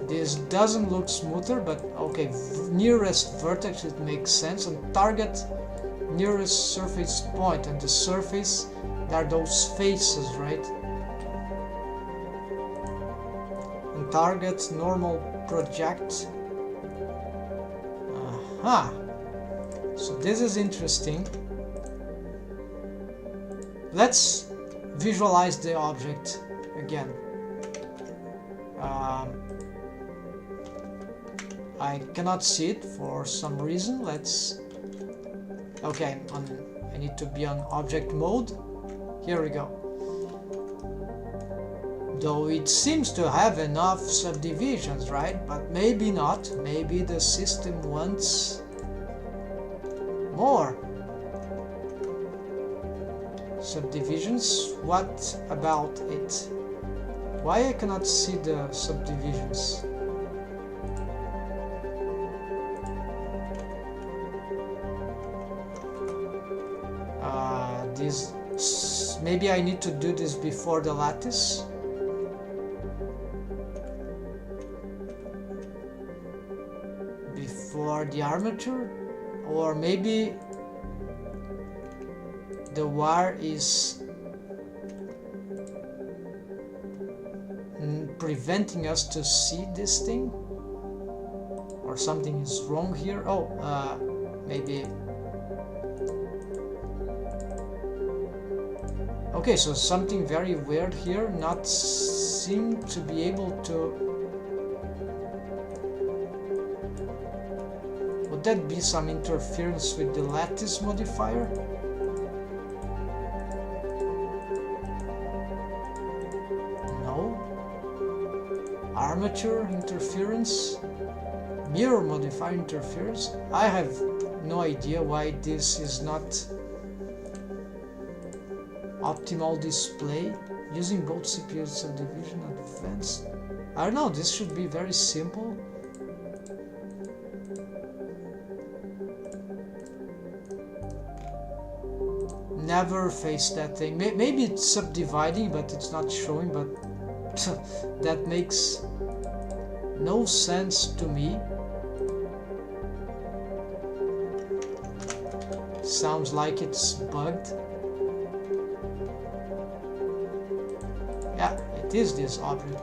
This doesn't look smoother, but okay, nearest vertex, it makes sense. And target nearest surface point, and the surface, there are those faces, right? And target normal project. Aha! So this is interesting. Let's visualize the object again. I cannot see it for some reason. Let's... Okay, I need to be on object mode. Here we go. Though it seems to have enough subdivisions, right? But maybe not. Maybe the system wants more. Subdivisions, what about it? Why I cannot see the subdivisions? Maybe I need to do this before the lattice. Before the armature, or maybe the wire is preventing us to see this thing, or something is wrong here. Oh, maybe. Okay, so something very weird here, not seem to be able to... Would that be some interference with the lattice modifier? No. Armature interference? Mirror modifier interference? I have no idea why this is not optimal display. Using both CPU subdivision advanced. I don't know, this should be very simple. Never faced that thing. Maybe it's subdividing, but it's not showing, but that makes no sense to me. Sounds like it's bugged. Yeah, it is this object.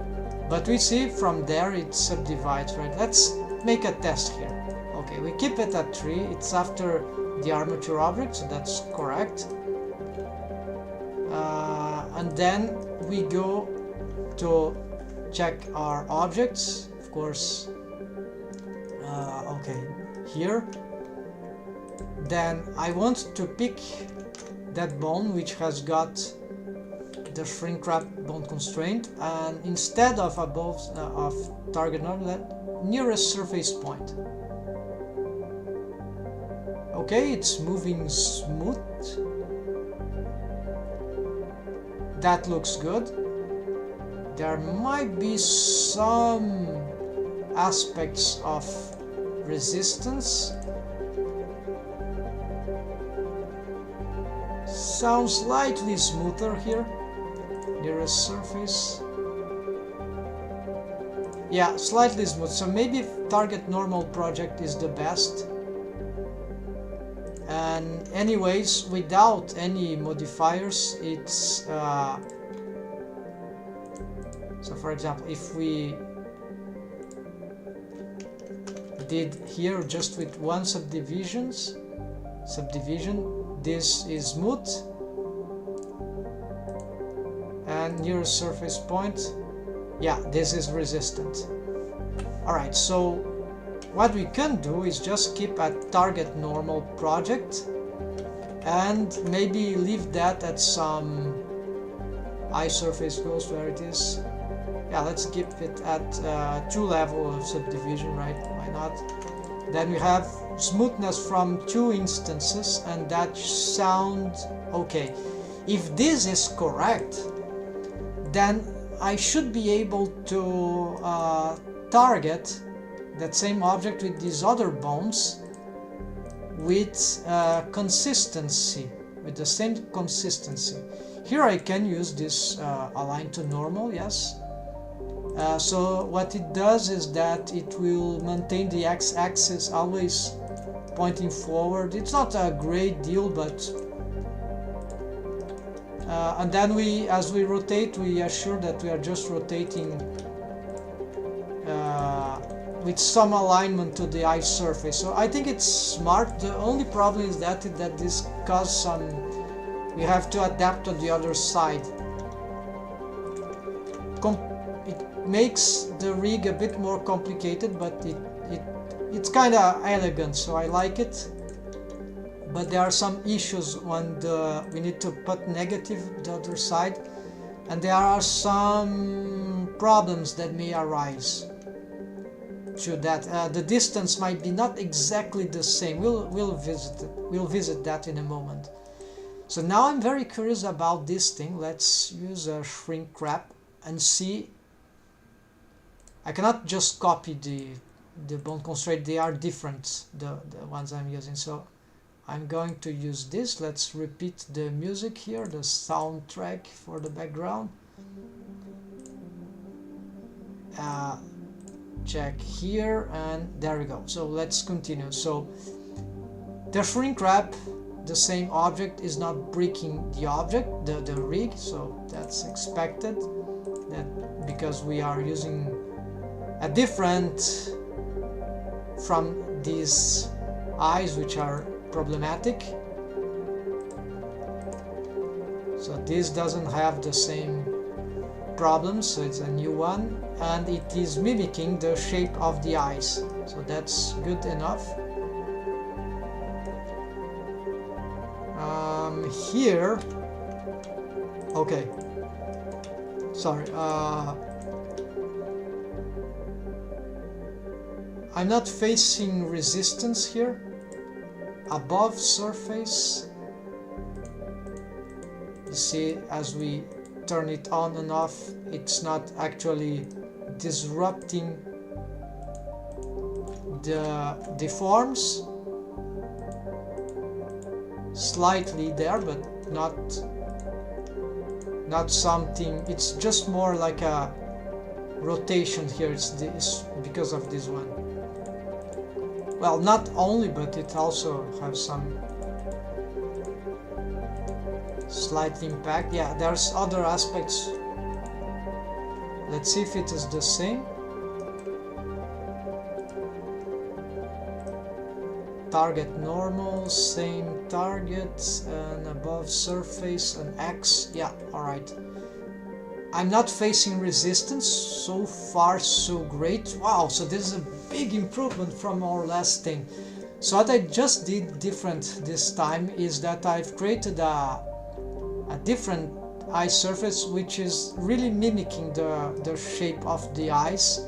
But we see from there it subdivides, right? Let's make a test here. Okay, we keep it at 3. It's after the armature object, so that's correct. And then we go to check our objects, of course. Okay, here. Then I want to pick that bone which has got the shrink wrap bone constraint, and instead of above of target normal, nearest surface point. Okay, it's moving smooth. That looks good. There might be some aspects of resistance. Sounds slightly smoother here. Nearest surface. Yeah, slightly smooth. So maybe target normal project is the best. And anyways, without any modifiers, it's so for example, if we did here just with one subdivision, this is smooth, and nearest surface point, yeah, this is resistant. Alright, so what we can do is just keep at target normal project and maybe leave that at some eye surface goes where it is. Yeah, let's keep it at 2 level of subdivision, right? Why not? Then we have smoothness from 2 instances, and that sounds okay. If this is correct, then I should be able to target that same object with these other bones with consistency, with the same consistency. Here I can use this align to normal, yes. So what it does is that it will maintain the x-axis always pointing forward. It's not a great deal, but and then as we rotate, we assure that we are just rotating with some alignment to the eye surface. So I think it's smart. The only problem is that this causes some, we have to adapt on the other side. It makes the rig a bit more complicated, but it's kind of elegant, so I like it. But there are some issues when we need to put negative the other side, and there are some problems that may arise to that. The distance might be not exactly the same. We'll visit that in a moment. So now I'm very curious about this thing. Let's use a shrink wrap and see. I cannot just copy the bone constraint, they are different, the ones I'm using. So I'm going to use this. Let's repeat the music here, the soundtrack for the background. Check here, and there we go. So let's continue. So the shrink wrap, the same object, is not breaking the object, the rig, so that's expected, that because we are using a different from these eyes, which are problematic. So this doesn't have the same problems, so it's a new one, and it is mimicking the shape of the eyes, so that's good enough. Here, okay, sorry, I'm not facing resistance here. Above surface, you see, as we turn it on and off, it's not actually disrupting the forms. Slightly there, but not something. It's just more like a rotation here. It's because of this one. Well, not only, but it also has some slight impact. Yeah, there's other aspects. Let's see if it is the same. Target normal, same target, and above surface an X. Yeah, alright. I'm not facing resistance. So far so great. Wow, so this is a big improvement from our last thing. So what I just did different this time is that I've created a different eye surface which is really mimicking the shape of the eyes.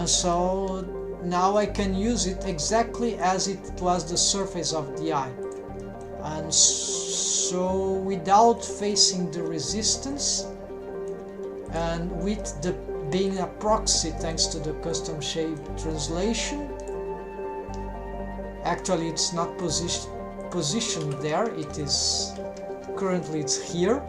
So now I can use it exactly as it was the surface of the eye, and so without facing the resistance, and with the being a proxy thanks to the custom shape translation. Actually, it's not positioned there, it is currently, it's here.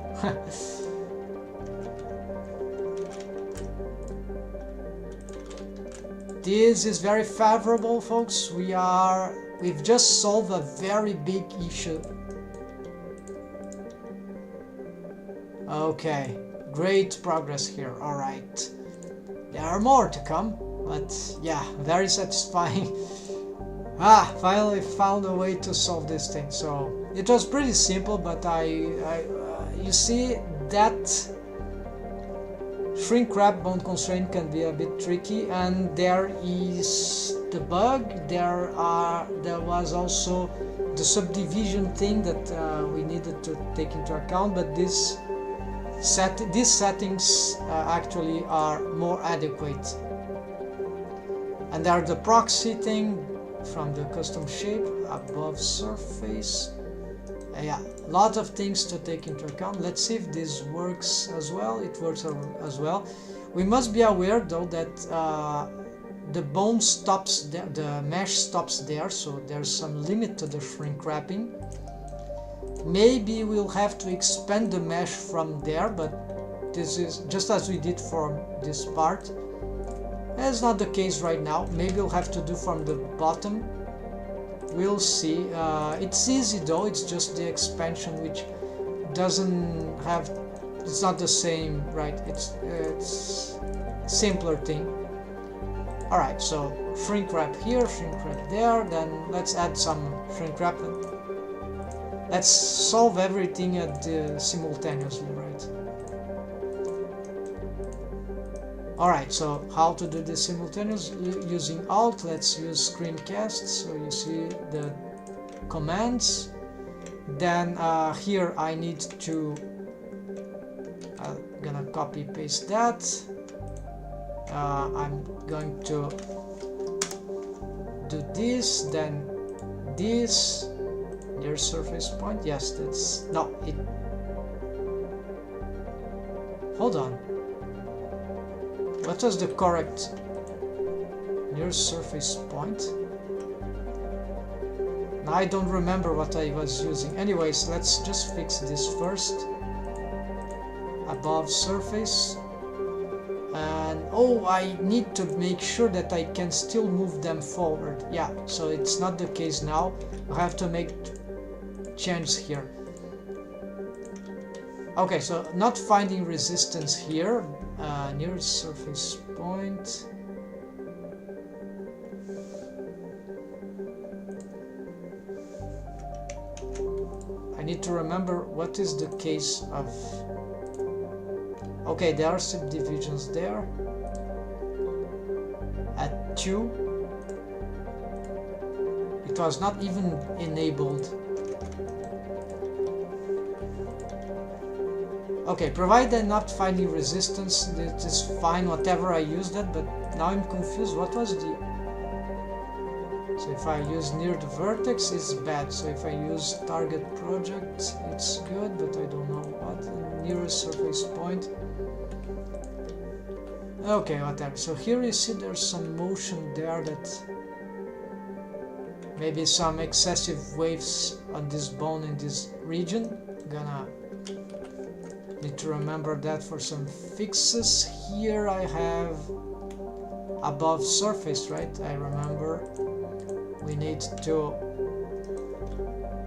This is very favorable, folks. We've just solved a very big issue. Okay, great progress here. All right, there are more to come, but yeah, very satisfying. Finally found a way to solve this thing. So it was pretty simple, but you see that shrink wrap bone constraint can be a bit tricky, and there is the bug. There was also the subdivision thing that we needed to take into account, but these settings actually are more adequate. And there are the proxy thing from the custom shape, above surface. Yeah, a lot of things to take into account. Let's see if this works as well. It works as well. We must be aware though that the bone stops there, the mesh stops there, so there's some limit to the shrink wrapping. Maybe we'll have to expand the mesh from there, but this is just as we did for this part. That's not the case right now. Maybe we'll have to do from the bottom. We'll see. It's easy though, it's just the expansion which doesn't have, it's not the same, right? It's simpler thing. Alright, so shrink wrap here, shrink wrap there, then let's add some shrink wrap. Let's solve everything simultaneously, right? Alright, so how to do this simultaneously? Using Alt, let's use screencast, so you see the commands. Then here I need to, I'm gonna copy paste that. I'm going to do this, then this, Near surface point, yes, that's, no, it, hold on. What was the correct near surface point? I don't remember what I was using. Anyways, let's just fix this first. Above surface. And oh, I need to make sure that I can still move them forward. Yeah, so it's not the case now. I have to make change here. Okay, so not finding resistance here. Near surface point. I need to remember what is the case of... Okay, there are subdivisions there. At 2. It was not even enabled. Okay, provided not finding resistance, it is fine, whatever I used that, but now I'm confused. What was the... So if I use near the vertex, it's bad. So if I use target project, it's good, but I don't know what. Nearest surface point. Okay, whatever. So here you see there's some motion there that... Maybe some excessive waves on this bone in this region. Gonna need to remember that for some fixes. Here I have above surface, right? I remember. We need to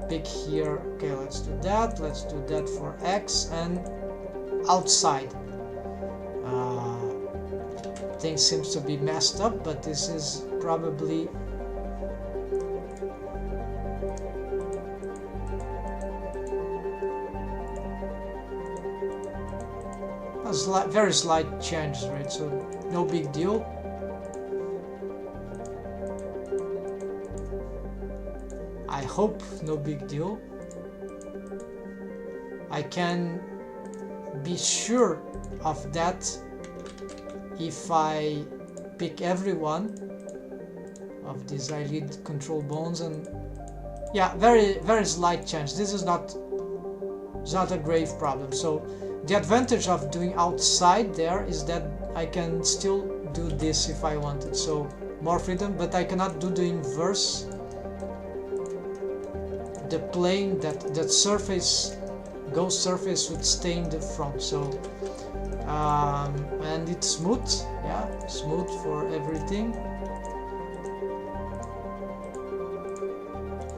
pick here. Okay, let's do that. Let's do that for X and outside. Things seems to be messed up, but this is probably a very slight change, right? So no big deal. I hope no big deal. I can be sure of that if I pick every one of these eyelid control bones, and yeah, very slight change. This is not a grave problem. So the advantage of doing outside there is that I can still do this if I wanted, so more freedom, but I cannot do the inverse. The plane that surface, ghost surface would stay in the front. So and it's smooth, yeah, smooth for everything.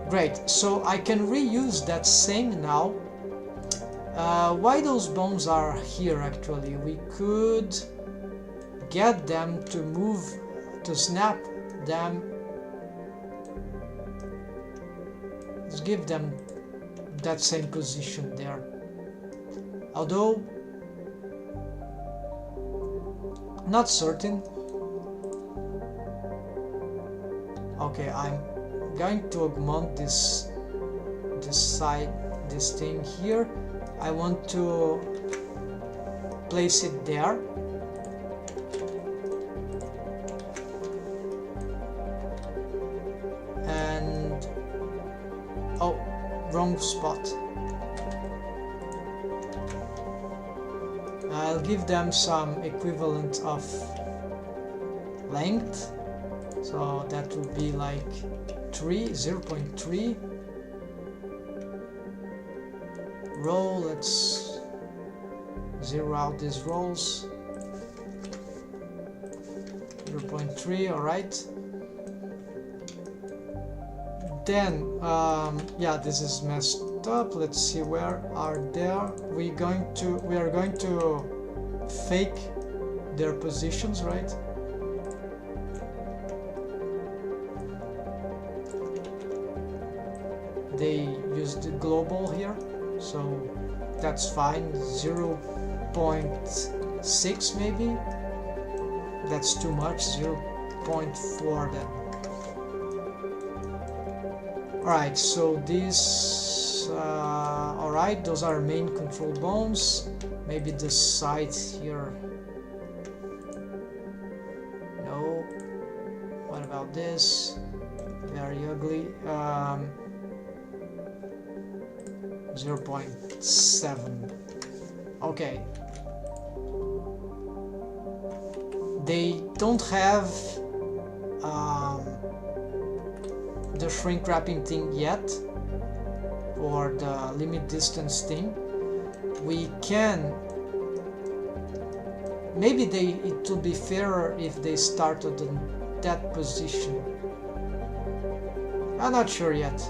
Great, so I can reuse that same now. Why those bones are here actually? We could get them to move, to snap them. Let's give them that same position there. Although not certain. Okay, I'm going to augment this side, this thing here. I want to place it there. And oh, wrong spot. I'll give them some equivalent of length, so that would be like 0.3. Roll, let's zero out these rolls. 0.3, alright. Then yeah, this is messed up. Let's see, where are there? We are going to fake their positions, right? They used the global here, so that's fine. 0.6 maybe. That's too much. 0.4 then. Alright, so these, alright, those are main control bones. Maybe the sides here. No. What about this? Very ugly. 0.7. Okay. They don't have the shrink wrapping thing yet, or the limit distance thing. We can, maybe it would be fairer if they started in that position. I'm not sure yet,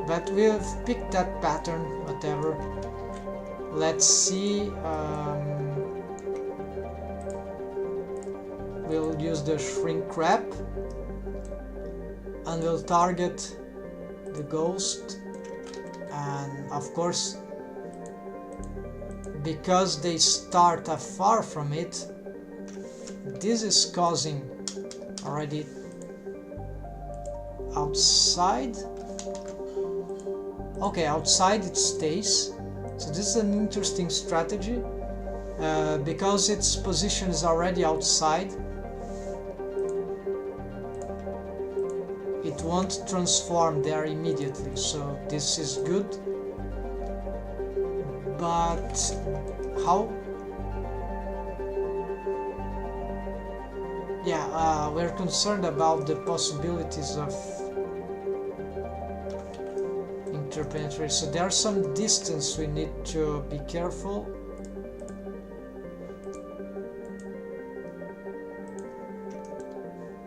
but we've picked that pattern, whatever. Let's see. We'll use the shrink wrap and we'll target the ghost, and of course, because they start afar from it, this is causing already outside. Okay, outside it stays. So this is an interesting strategy, because its position is already outside. It won't transform there immediately, so this is good. But how? Yeah, we're concerned about the possibilities of interpenetration. So there's some distance we need to be careful.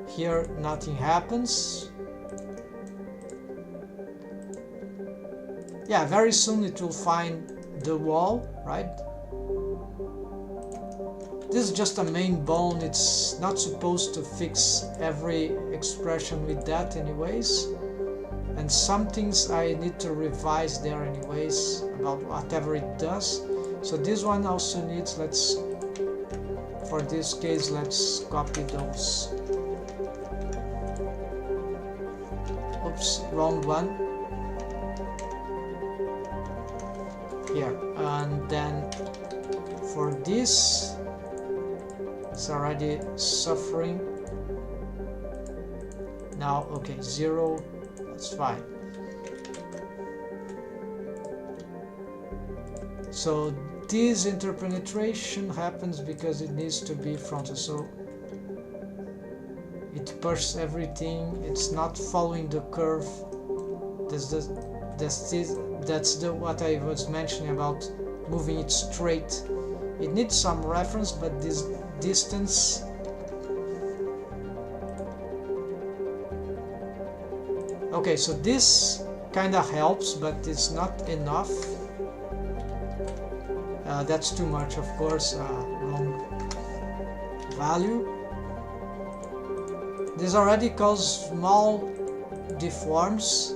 Here nothing happens. Yeah, very soon it will find the wall, right? This is just a main bone. It's not supposed to fix every expression with that anyways. And some things I need to revise there anyways about whatever it does. So this one also needs, for this case, let's copy those. Oops, wrong one. Here, and then for this, it's already suffering. Now, okay, 0, that's fine. So this interpenetration happens because it needs to be frontal. So it pushes everything. It's not following the curve. That's what I was mentioning about moving it straight. It needs some reference, but this distance okay, so this kinda helps, but it's not enough. That's too much, of course. Wrong value. This already causes small deforms,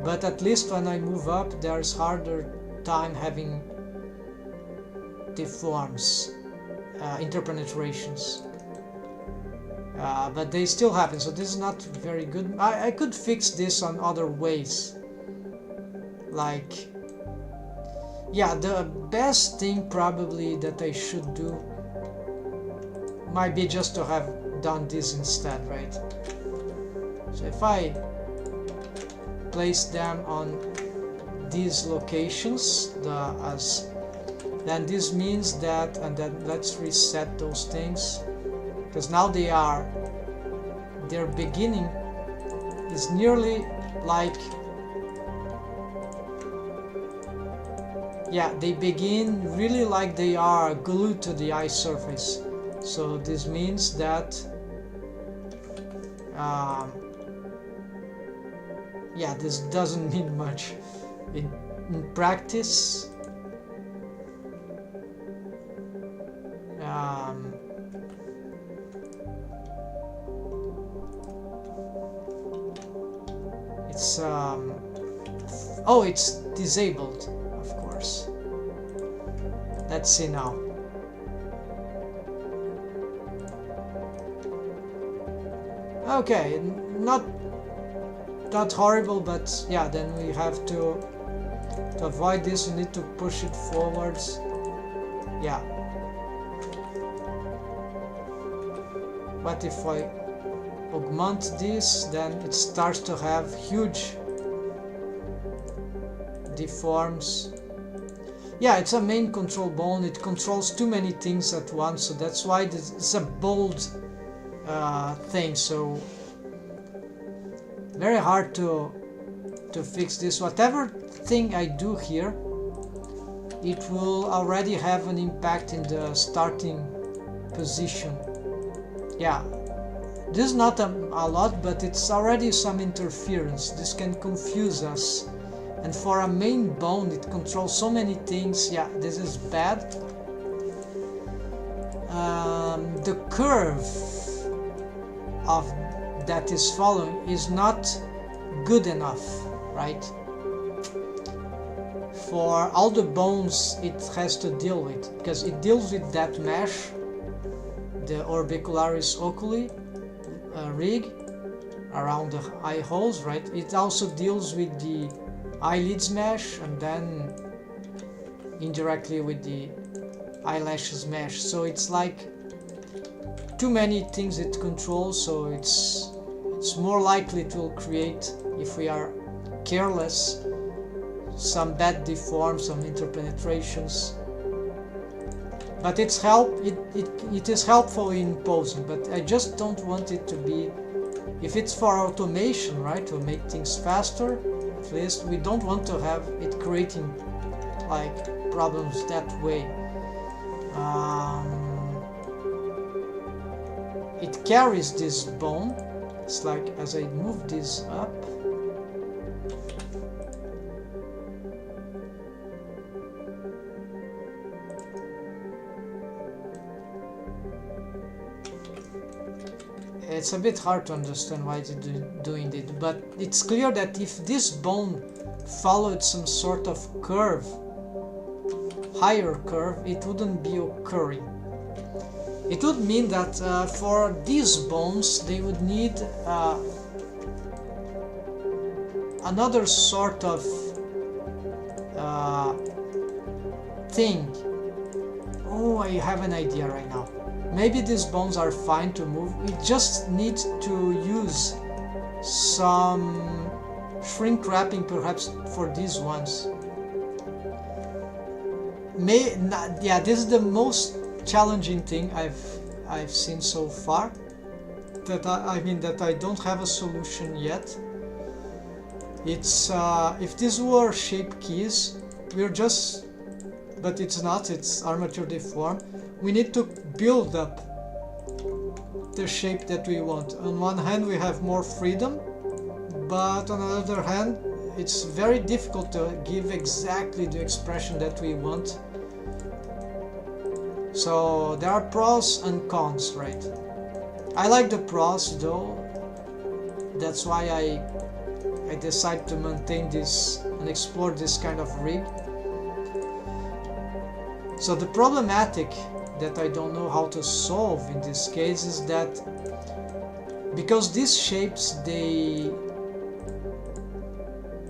but at least when I move up, there's harder time having deforms, interpenetrations. But they still happen, so this is not very good. I could fix this on other ways. Like, yeah, the best thing probably that I should do might be just to have done this instead, right? So if I place them on these locations, then this means that, and then let's reset those things, because now their beginning is nearly like, yeah, they begin really like they are glued to the eye surface. So this means that yeah, this doesn't mean much in practice. It's oh, it's disabled, of course. Let's see now. Okay, not horrible, but yeah, then we have to avoid this. We need to push it forwards. Yeah. What if I augment this? Then it starts to have huge deforms. Yeah, it's a main control bone. It controls too many things at once, so that's why it's a bold thing. So very hard to fix this. Whatever thing I do here, it will already have an impact in the starting position. Yeah, this is not a lot, but it's already some interference. This can confuse us. And for a main bone, it controls so many things. Yeah, this is bad. The curve of that is following is not good enough, right? For all the bones it has to deal with, because it deals with that mesh, the orbicularis oculi rig around the eye holes, right? It also deals with the eyelids mesh, and then indirectly with the eyelashes mesh. So it's like too many things it controls, so it's more likely it will create, if we are careless, some bad deforms, some interpenetrations. But it is helpful in posing, but I just don't want it to be, if it's for automation, right, to make things faster, at least we don't want to have it creating like problems that way. It carries this bone. It's like as I move this up, it's a bit hard to understand why it's doing it, but it's clear that if this bone followed some sort of curve, higher curve, it wouldn't be occurring. It would mean that for these bones they would need another sort of thing. Oh, I have an idea right now. Maybe these bones are fine to move. We just need to use some shrink wrapping perhaps for these ones. Yeah, this is the most challenging thing I've seen so far. That I mean that I don't have a solution yet. It's if these were shape keys, we're just, but it's not. It's armature deform. We need to build up the shape that we want. On one hand, we have more freedom, but on the other hand, it's very difficult to give exactly the expression that we want. So there are pros and cons, right? I like the pros though. That's why I decided to maintain this and explore this kind of rig. So the problematic that I don't know how to solve in this case is that because these shapes, they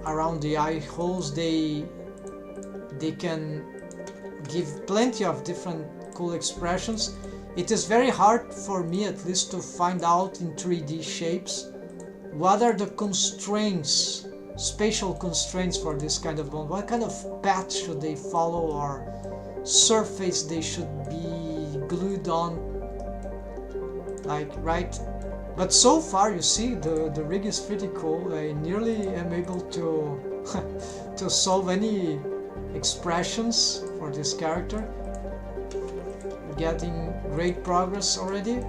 around the eye holes, they can give plenty of different cool expressions. It is very hard for me, at least, to find out in 3D shapes what are the constraints, spatial constraints for this kind of bone. What kind of path should they follow, or surface they should be glued on, like, right? But so far, you see, the rig is pretty cool. I nearly am able to to solve any expressions for this character. Getting great progress already.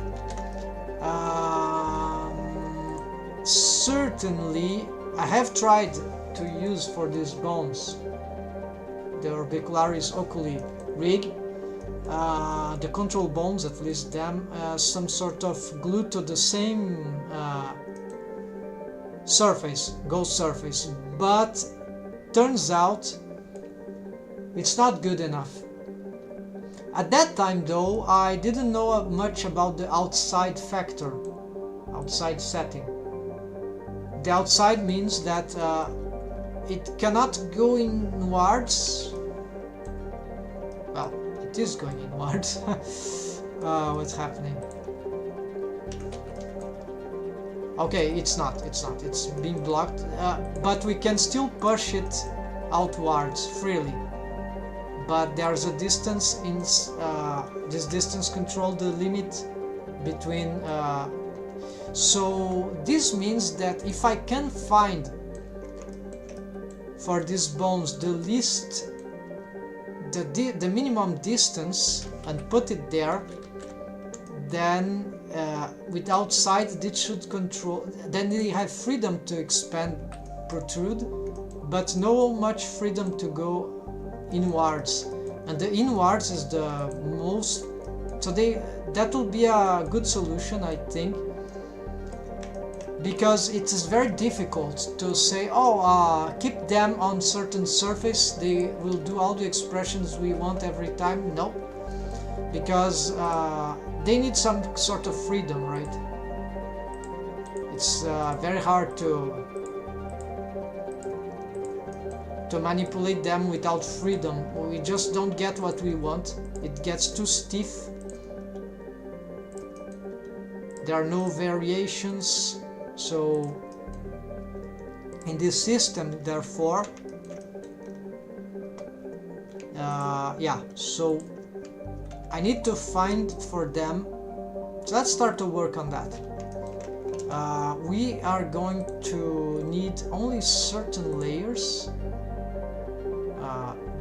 Certainly, I have tried to use for these bones the orbicularis oculi rig, the control bones, at least them, some sort of glue to the same surface, ghost surface, but turns out it's not good enough. At that time though, I didn't know much about the outside factor, outside setting. The outside means that it cannot go inwards. Well, it is going inwards. What's happening? Okay, it's not, it's being blocked, but we can still push it outwards freely, but there's a distance in this distance control the limit between so this means that if I can find for these bones the least the minimum distance and put it there, then with outside it should control, then they have freedom to expand, protrude, but no much freedom to go inwards, and the inwards is the most, so that will be a good solution, I think, because it is very difficult to say, oh, keep them on certain surface, they will do all the expressions we want every time. No, because they need some sort of freedom, right? It's very hard to manipulate them without freedom. We just don't get what we want. It gets too stiff. There are no variations. So in this system, therefore, yeah, so I need to find for them, so let's start to work on that. We are going to need only certain layers.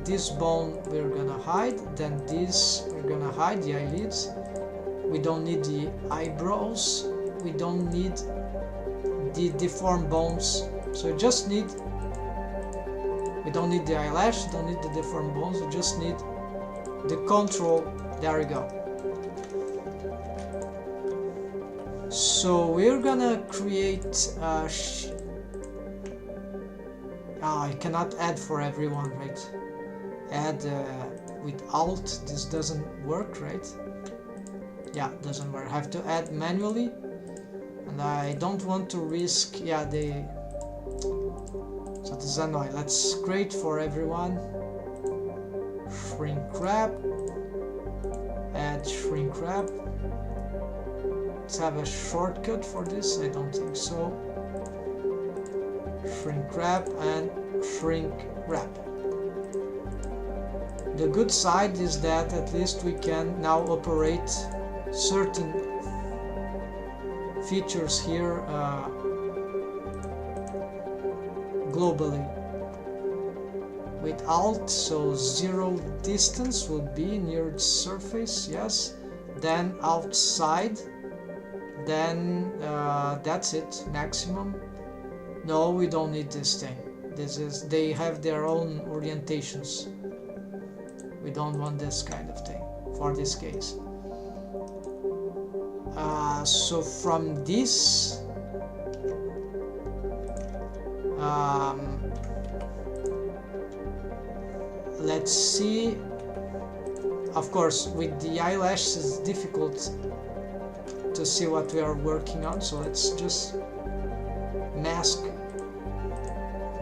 This bone we're gonna hide, then this we're gonna hide, the eyelids. We don't need the eyebrows, we don't need the deformed bones, so we just need, we don't need the eyelash, don't need the deformed bones, we just need the control. There we go. So we're gonna create I cannot add for everyone, right? Add with Alt, this doesn't work, right? Yeah, doesn't work. I have to add manually, and I don't want to risk, yeah, so this is annoying. Let's create for everyone. Shrink wrap, add shrink wrap. Let's have a shortcut for this. I don't think so. Shrink wrap and shrink wrap. The good side is that at least we can now operate certain features here globally with Alt. So 0 distance would be near the surface, yes, then outside, then that's it, maximum. No, we don't need this thing. This is, they have their own orientations. We don't want this kind of thing for this case. So from this, let's see. Of course, with the eyelash it's difficult to see what we are working on, so let's just mask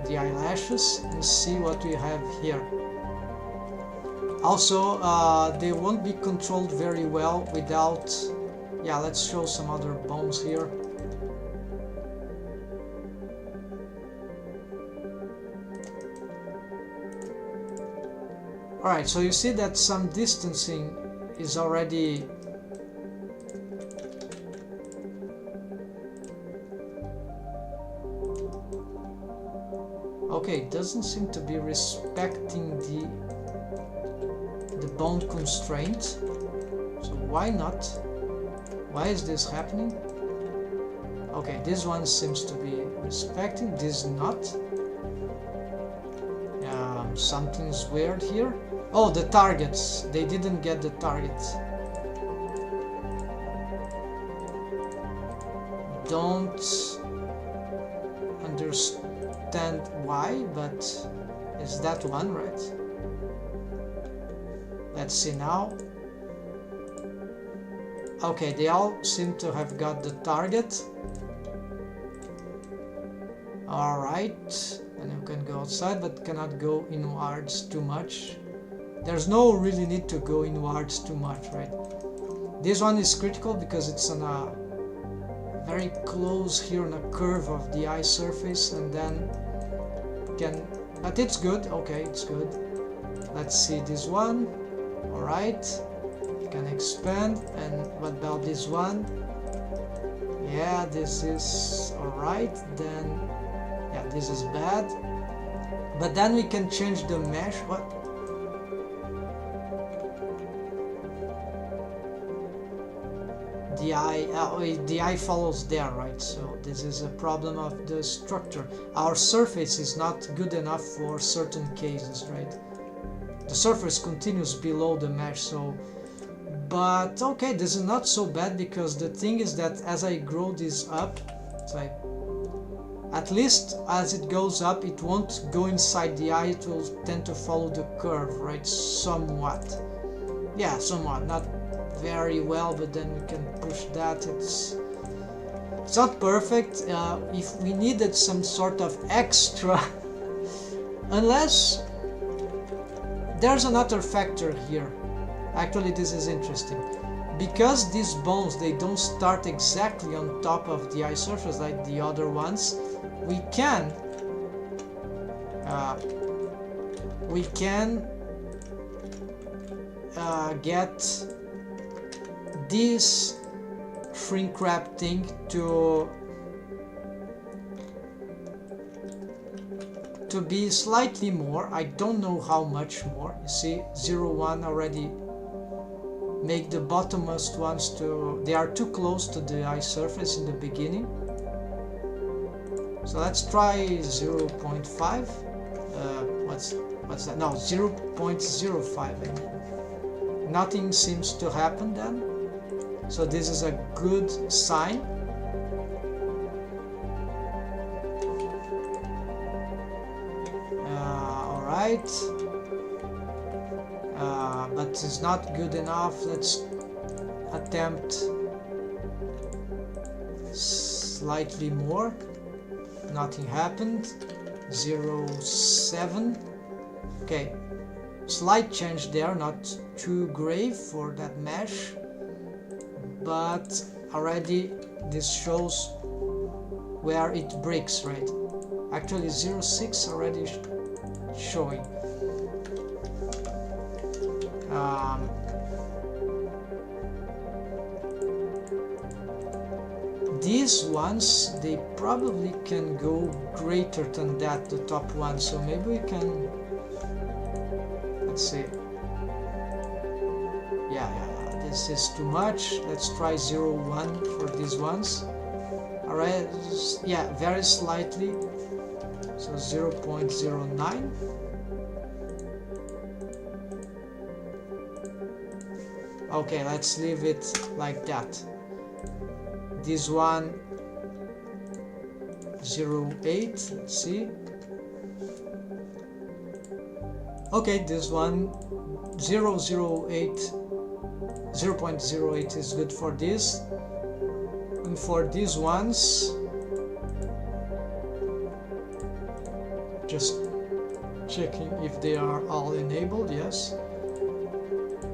the eyelashes and see what we have here. Also, they won't be controlled very well without, yeah, let's show some other bones here. Alright, so you see that some distancing is already okay, it doesn't seem to be respecting the bone constraint. So why not? Why is this happening? Okay, this one seems to be respecting, this not. Something's weird here. Oh, the targets. They didn't get the targets. Don't understand why, but it's that one, right? Let's see now. Okay, they all seem to have got the target. Alright, and you can go outside but cannot go inwards too much. There's no really need to go inwards too much, right? This one is critical because it's on a very close here on a curve of the eye surface, and then can but it's good. Okay, it's good. Let's see this one. All right, you can expand. And what about this one? Yeah, this is all right. Then yeah, this is bad, but then we can change the mesh. What? The eye follows there, right? So this is a problem of the structure. Our surface is not good enough for certain cases, right? The surface continues below the mesh, so... But okay, this is not so bad, because the thing is that as I grow this up, it's like, at least as it goes up, it won't go inside the eye, it will tend to follow the curve, right? Somewhat. Yeah, somewhat. Not very well, but then we can push that. It's not perfect. If we needed some sort of extra, unless there's another factor here. Actually, this is interesting, because these bones, they don't start exactly on top of the eye surface like the other ones. We can get this shrink wrap thing to be slightly more. I don't know how much more. You see, 0, 1 already make the bottommost ones to... They are too close to the eye surface in the beginning. So let's try 0.5. What's that? No, 0.05. I mean. Nothing seems to happen then. So this is a good sign. Alright. But it's not good enough. Let's attempt slightly more. Nothing happened. 0.7. Okay, slight change there, not too grave for that mesh, but already this shows where it breaks, right? Actually 0.6 already showing. These ones, they probably can go greater than that, the top one, so maybe we can, let's see. Yeah, this is too much. Let's try 0.1 for these ones. Alright, yeah, very slightly, so 0.09. Okay, let's leave it like that. This one 0.8, let's see. Okay, this one 0.08 is good for this. And for these ones, just checking if they are all enabled, yes.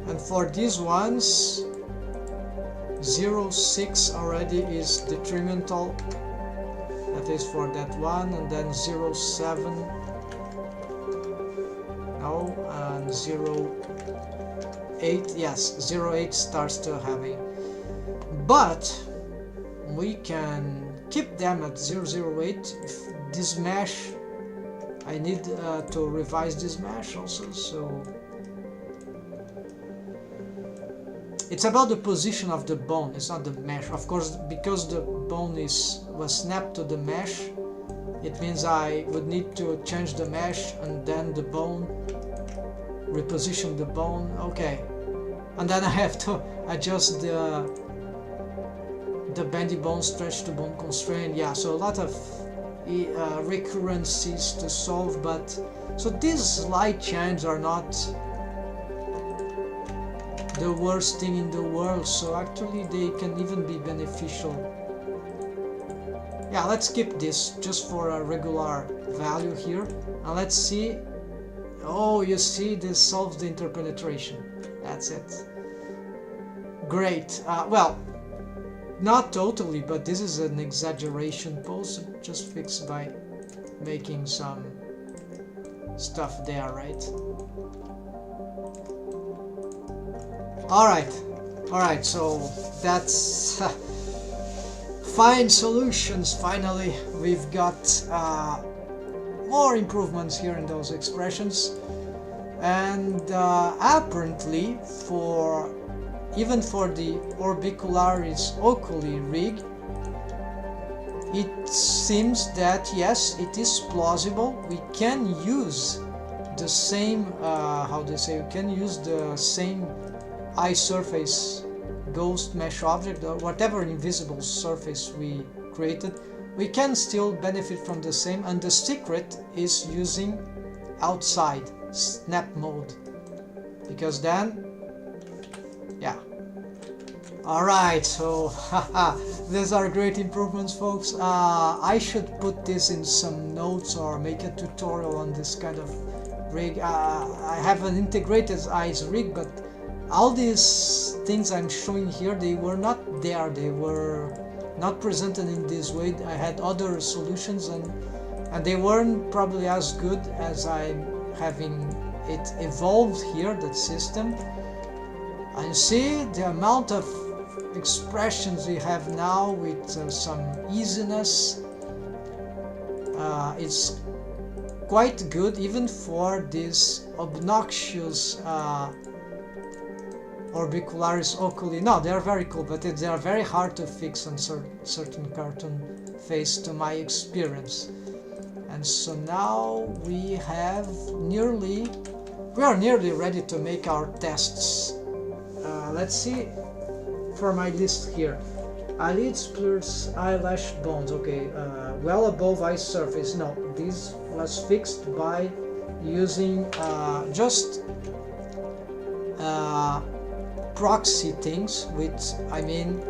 And for these ones, 0.6 already is detrimental. That is for that one, and then 0.7, no, and 0.8, yes, 0.8 starts to having. But we can keep them at 0.08. If this mesh, I need to revise this mesh also, so it's about the position of the bone, it's not the mesh. Of course, because the bone was snapped to the mesh, it means I would need to change the mesh and then the bone, reposition the bone, okay. And then I have to adjust the bendy bone, stretch to bone constraint, yeah, so a lot of recurrencies to solve, but so these slight changes are not the worst thing in the world, so actually they can even be beneficial. Yeah, let's keep this just for a regular value here, and let's see. Oh, you see, this solves the interpenetration. That's it. Great. Well, not totally, but this is an exaggeration pose, just fixed by making some stuff there, right? Alright, so that's fine solutions. Finally, we've got more improvements here in those expressions, and apparently even for the orbicularis oculi rig, it seems that yes, it is plausible. We can use the same we can use the same eye surface ghost mesh object, or whatever invisible surface we created. We can still benefit from the same, and the secret is using outside snap mode, because then, yeah. Alright, so these are great improvements, folks. I should put this in some notes or make a tutorial on this kind of rig. I have an integrated eyes rig, but all these things I'm showing here, they were not there. They were not presented in this way. I had other solutions, and they weren't probably as good as I'm having it evolved here, that system. And see the amount of expressions we have now with some easiness. It's quite good even for this obnoxious orbicularis oculi. No, they are very cool, but they are very hard to fix on certain cartoon face, to my experience. And so now we are nearly ready to make our tests. Let's see for my list here. Eyelids plus eyelash bones. Okay, well above eye surface. No, this was fixed by using just proxy things, which I mean,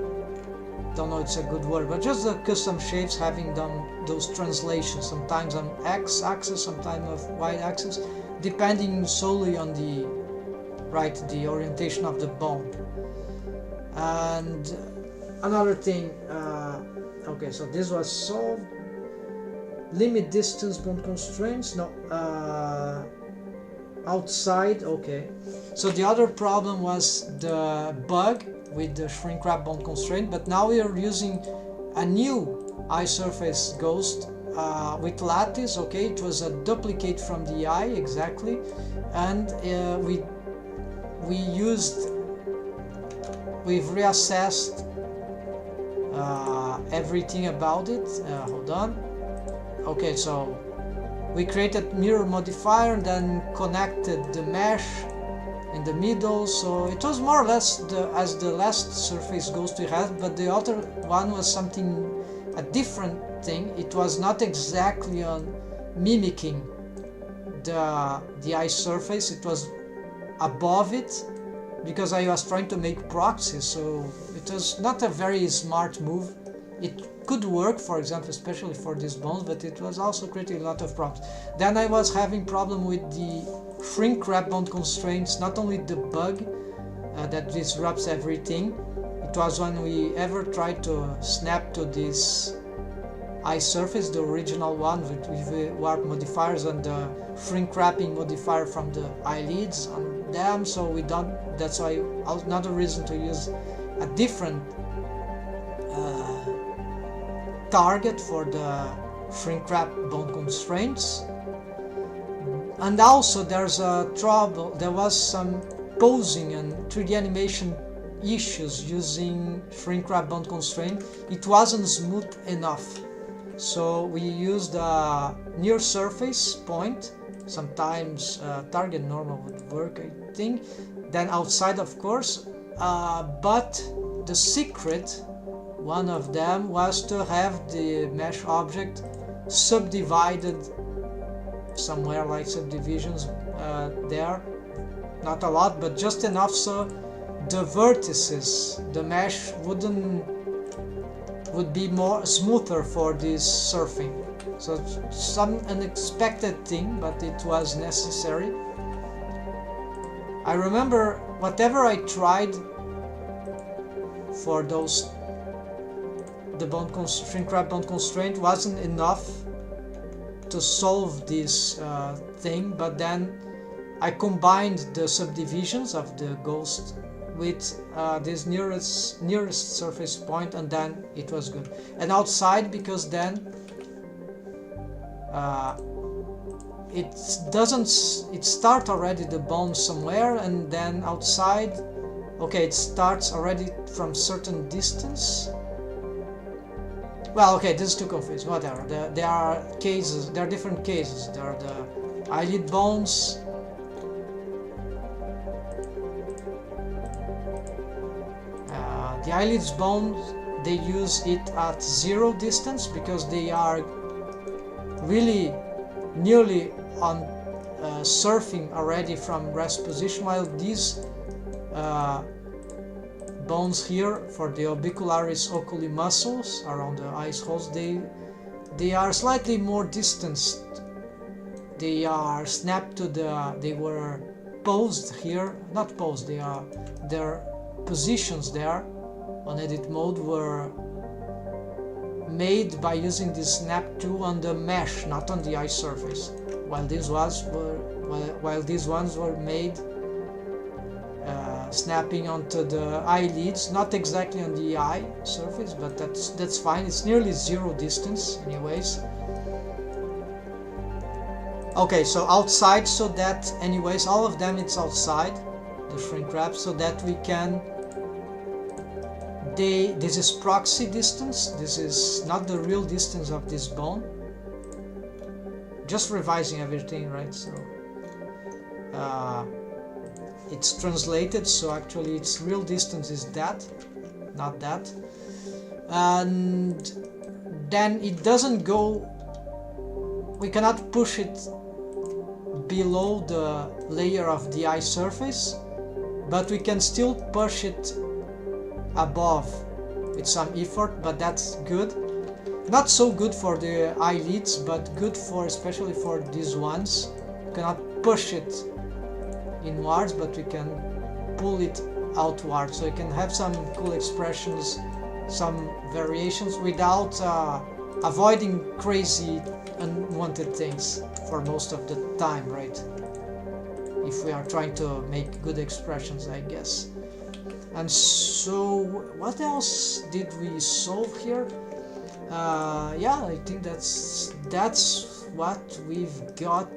don't know it's a good word, but just the custom shapes, having done those translations, sometimes on x-axis, sometimes on y-axis, depending solely on the orientation of the bone. And another thing, okay, so this was solved. Limit distance bone constraints, no, outside, okay. So the other problem was the bug with the shrink wrap bone constraint, but now we are using a new eye surface ghost with lattice. Okay, it was a duplicate from the eye exactly, and we've reassessed everything about it. Hold on. Okay, so we created mirror modifier and then connected the mesh in the middle, so it was more or less as the last surface ghost we had, but the other one was a different thing. It was not exactly on mimicking the eye surface, it was above it, because I was trying to make proxies, so it was not a very smart move. It could work, for example, especially for these bones, but it was also creating a lot of problems. Then I was having problem with the shrink wrap bone constraints, not only the bug that disrupts everything. It was when we ever tried to snap to this eye surface, the original one with warp modifiers and the shrink wrapping modifier from the eyelids on them, so we don't. That's why another reason to use a different target for the shrink wrap bone constraints. And also there's a trouble, there was some posing and 3D animation issues using shrink wrap bone constraint. It wasn't smooth enough, so we used a near surface point, sometimes target normal would work, I think, then outside of course, but the secret, one of them, was to have the mesh object subdivided somewhere, like subdivisions there, not a lot, but just enough so the vertices, the mesh would be more smoother for this surfing. So some unexpected thing, but it was necessary. I remember whatever I tried for those, the shrink wrap bone constraint wasn't enough to solve this thing, but then I combined the subdivisions of the ghost with this nearest surface point, and then it was good. And outside, because then it start already the bone somewhere, and then outside, okay, it starts already from certain distance. Well, okay, this is too confused, whatever. There are cases, there are different cases. There are the eyelid bones, the eyelids bones, they use it at 0 distance because they are really nearly on surfing already from rest position, while these bones here for the orbicularis oculi muscles around the eyes holes, they are slightly more distanced. They are snapped to the, they were posed here, not posed, they are, their positions there on edit mode were made by using this snap tool on the mesh, not on the eye surface, while these ones were made snapping onto the eyelids, not exactly on the eye surface, but that's fine. It's nearly 0 distance anyways. Okay, so outside, so that anyways all of them it's outside the shrink wrap, so that we can, this is proxy distance, this is not the real distance of this bone. Just revising everything, right? So it's translated, so actually its real distance is that, not that. And then it doesn't go, we cannot push it below the layer of the eye surface, but we can still push it above with some effort, but that's good. Not so good for the eyelids, but good for, especially for these ones. We cannot push it inwards, but we can pull it outward, so you can have some cool expressions, some variations without avoiding crazy unwanted things for most of the time, right? If we are trying to make good expressions, I guess. And so what else did we solve here? Yeah, I think that's what we've got.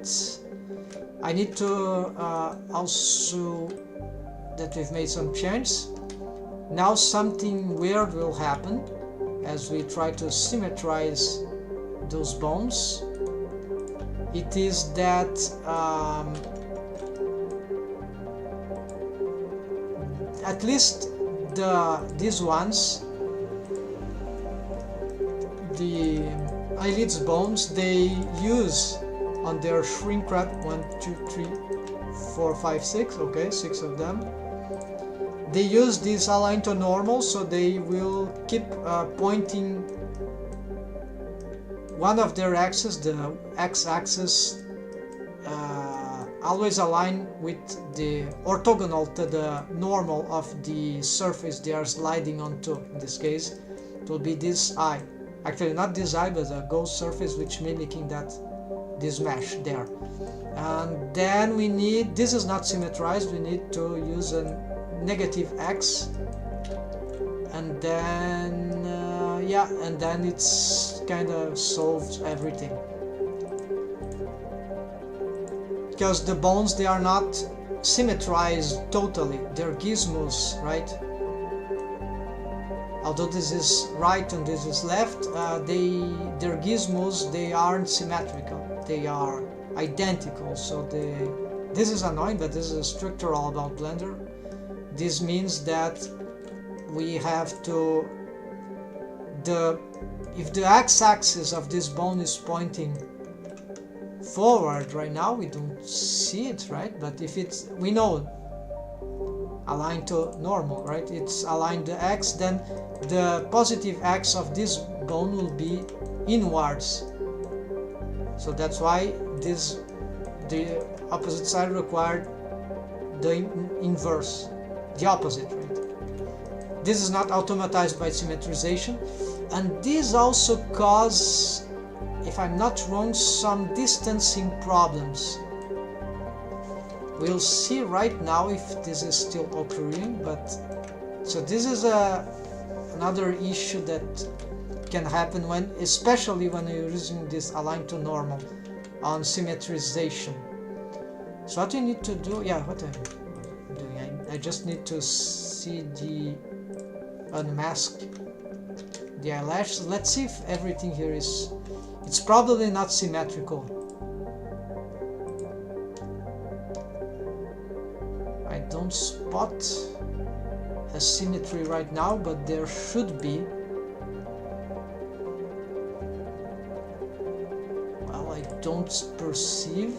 I need to also that we've made some changes. Now something weird will happen as we try to symmetrize those bones. It is that at least these ones, the eyelids bones, they use on their shrink wrap 1, 2, 3, 4, 5, 6, okay, 6 of them. They use this align to normal, so they will keep pointing one of their axes, the x-axis, always align with the orthogonal to the normal of the surface they are sliding onto. In this case, it will be this eye. Actually, not this eye, but a ghost surface which mimicking that, this mesh there. And then we need, this is not symmetrized, we need to use a negative x, and then yeah, and then it's kind of solves everything, because the bones, they are not symmetrized totally, they're gizmos, right? Although this is right and this is left, their gizmos, they aren't symmetrical, they are identical. So this is annoying, but this is structural about Blender. This means that we have to, if the x-axis of this bone is pointing forward right now, we don't see it, right? But if it's, we know, aligned to normal, right? It's aligned to x, then the positive x of this bone will be inwards. So that's why the opposite side required the inverse, the opposite, right? This is not automatized by symmetrization, and this also causes if I'm not wrong, some distancing problems. We'll see right now if this is still occurring, but so this is another issue that can happen when, especially when you're using this align to normal on symmetrization. So what you need to do, yeah, what I'm doing, I just need to see the unmask the eyelashes. Let's see if everything here is, it's probably not symmetrical. I don't spot a symmetry right now, but there should be. Well, I don't perceive.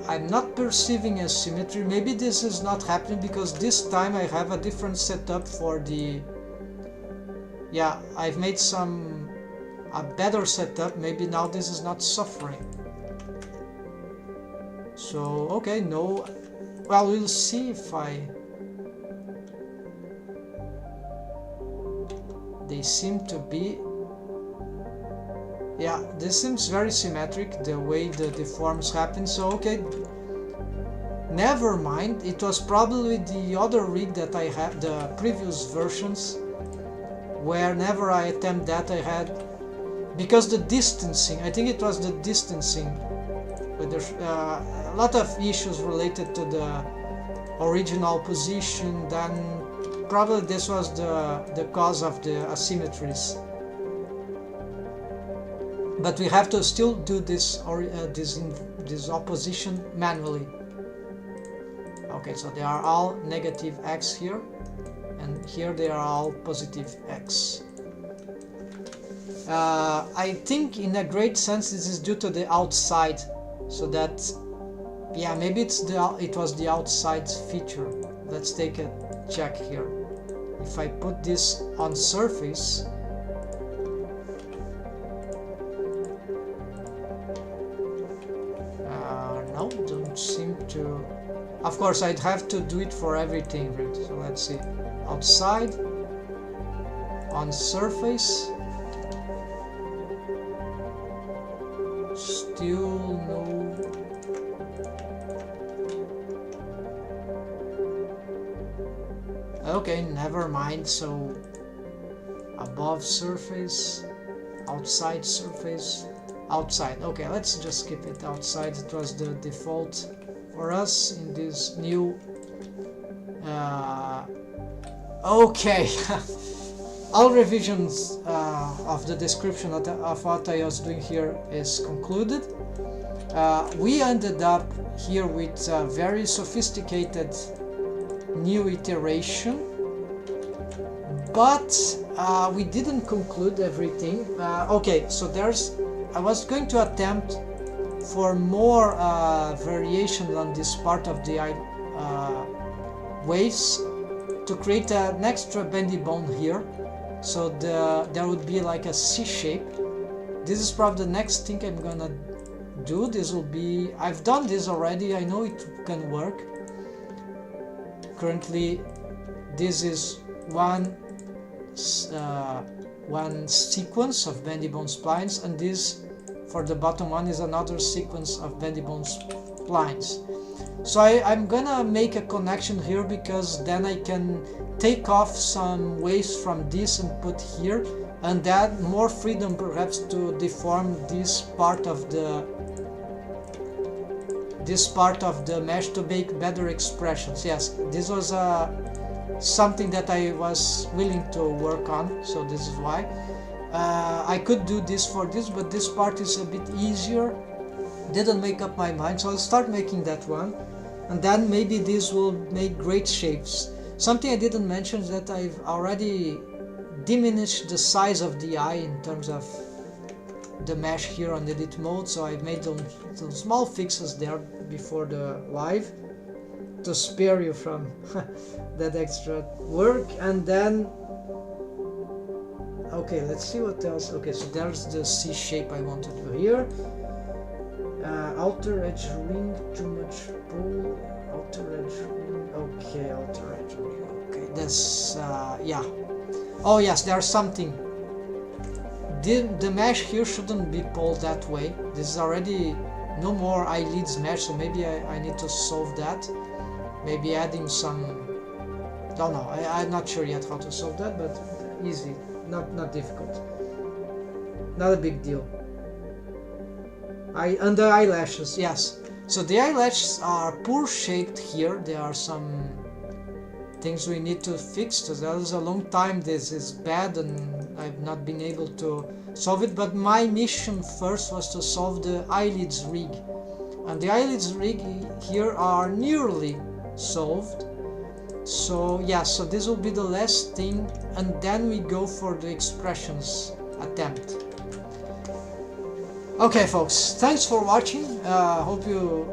I'm not perceiving a symmetry. Maybe this is not happening because this time I have a different setup for the... Yeah, I've made a better setup. Maybe now this is not suffering. So, okay, no. Well, we'll see if they seem to be... Yeah, this seems very symmetric, the way the deforms happen, so okay. Never mind, it was probably the other rig that I had, the previous versions, whenever I attempt that I had, because the distancing, I think it was the distancing, but there's a lot of issues related to the original position, then probably this was the cause of the asymmetries. But we have to still do this or this opposition manually. Okay, so they are all negative x here, and here they are all positive x. I think in a great sense this is due to the outside, so that, yeah, maybe it was the outside feature. Let's take a check here. If I put this on surface, no, don't seem to. Of course, I'd have to do it for everything, right? So let's see. Outside, on surface, still no. Okay, never mind. So above surface, outside surface, outside. Okay, let's just keep it outside. It was the default for us in this new okay. All revisions of the description of what I was doing here is concluded. We ended up here with a very sophisticated new iteration, but we didn't conclude everything. Okay, so I was going to attempt for more variation on this part of the waves to create an extra bendy bone here, so there would be like a C shape. This is probably the next thing I'm gonna do. This will be, I've done this already, I know it can work. Currently this is one sequence of bendy bone splines, and this for the bottom one is another sequence of bendy bone splines. So I'm gonna make a connection here, because then I can take off some waves from this and put here, and add more freedom perhaps to deform this part of the mesh to make better expressions. Yes, this was something that I was willing to work on, so this is why. I could do this for this, but this part is a bit easier. Didn't make up my mind, so I'll start making that one, and then maybe this will make great shapes. Something I didn't mention is that I've already diminished the size of the eye in terms of the mesh here on edit mode, so I've made some small fixes there before the live to spare you from that extra work. And then okay, let's see what else. Okay, so there's the C shape I want to do here. Outer edge ring, too much pull. Outer edge ring, okay, outer edge ring, okay, that's, yeah. Oh yes, there's something. The mesh here shouldn't be pulled that way. This is already no more eyelids mesh, so maybe I need to solve that. Maybe adding some, don't know, I'm not sure yet how to solve that, but easy, not difficult. Not a big deal. And the eyelashes, yes. So the eyelashes are poor shaped here. There are some things we need to fix. So that is a long time this is bad and I've not been able to solve it. But my mission first was to solve the eyelids rig. And the eyelids rig here are nearly solved. So yeah, so this will be the last thing. And then we go for the expressions attempt. Okay folks, thanks for watching. Hope you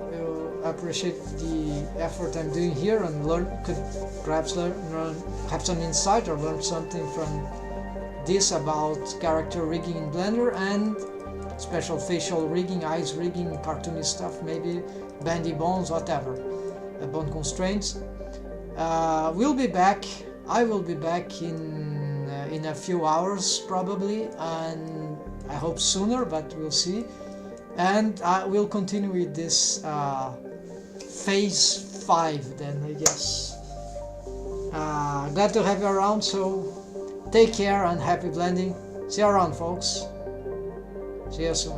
appreciate the effort I'm doing here and could perhaps have some insight or learn something from this about character rigging in Blender and special facial rigging, eyes rigging, cartoony stuff, maybe bendy bones, whatever, bone constraints. We'll be back. I will be back in a few hours probably, and I hope sooner, but we'll see. And we'll continue with this phase 5 then, I guess. Glad to have you around, so take care and happy blending. See you around, folks. See you soon.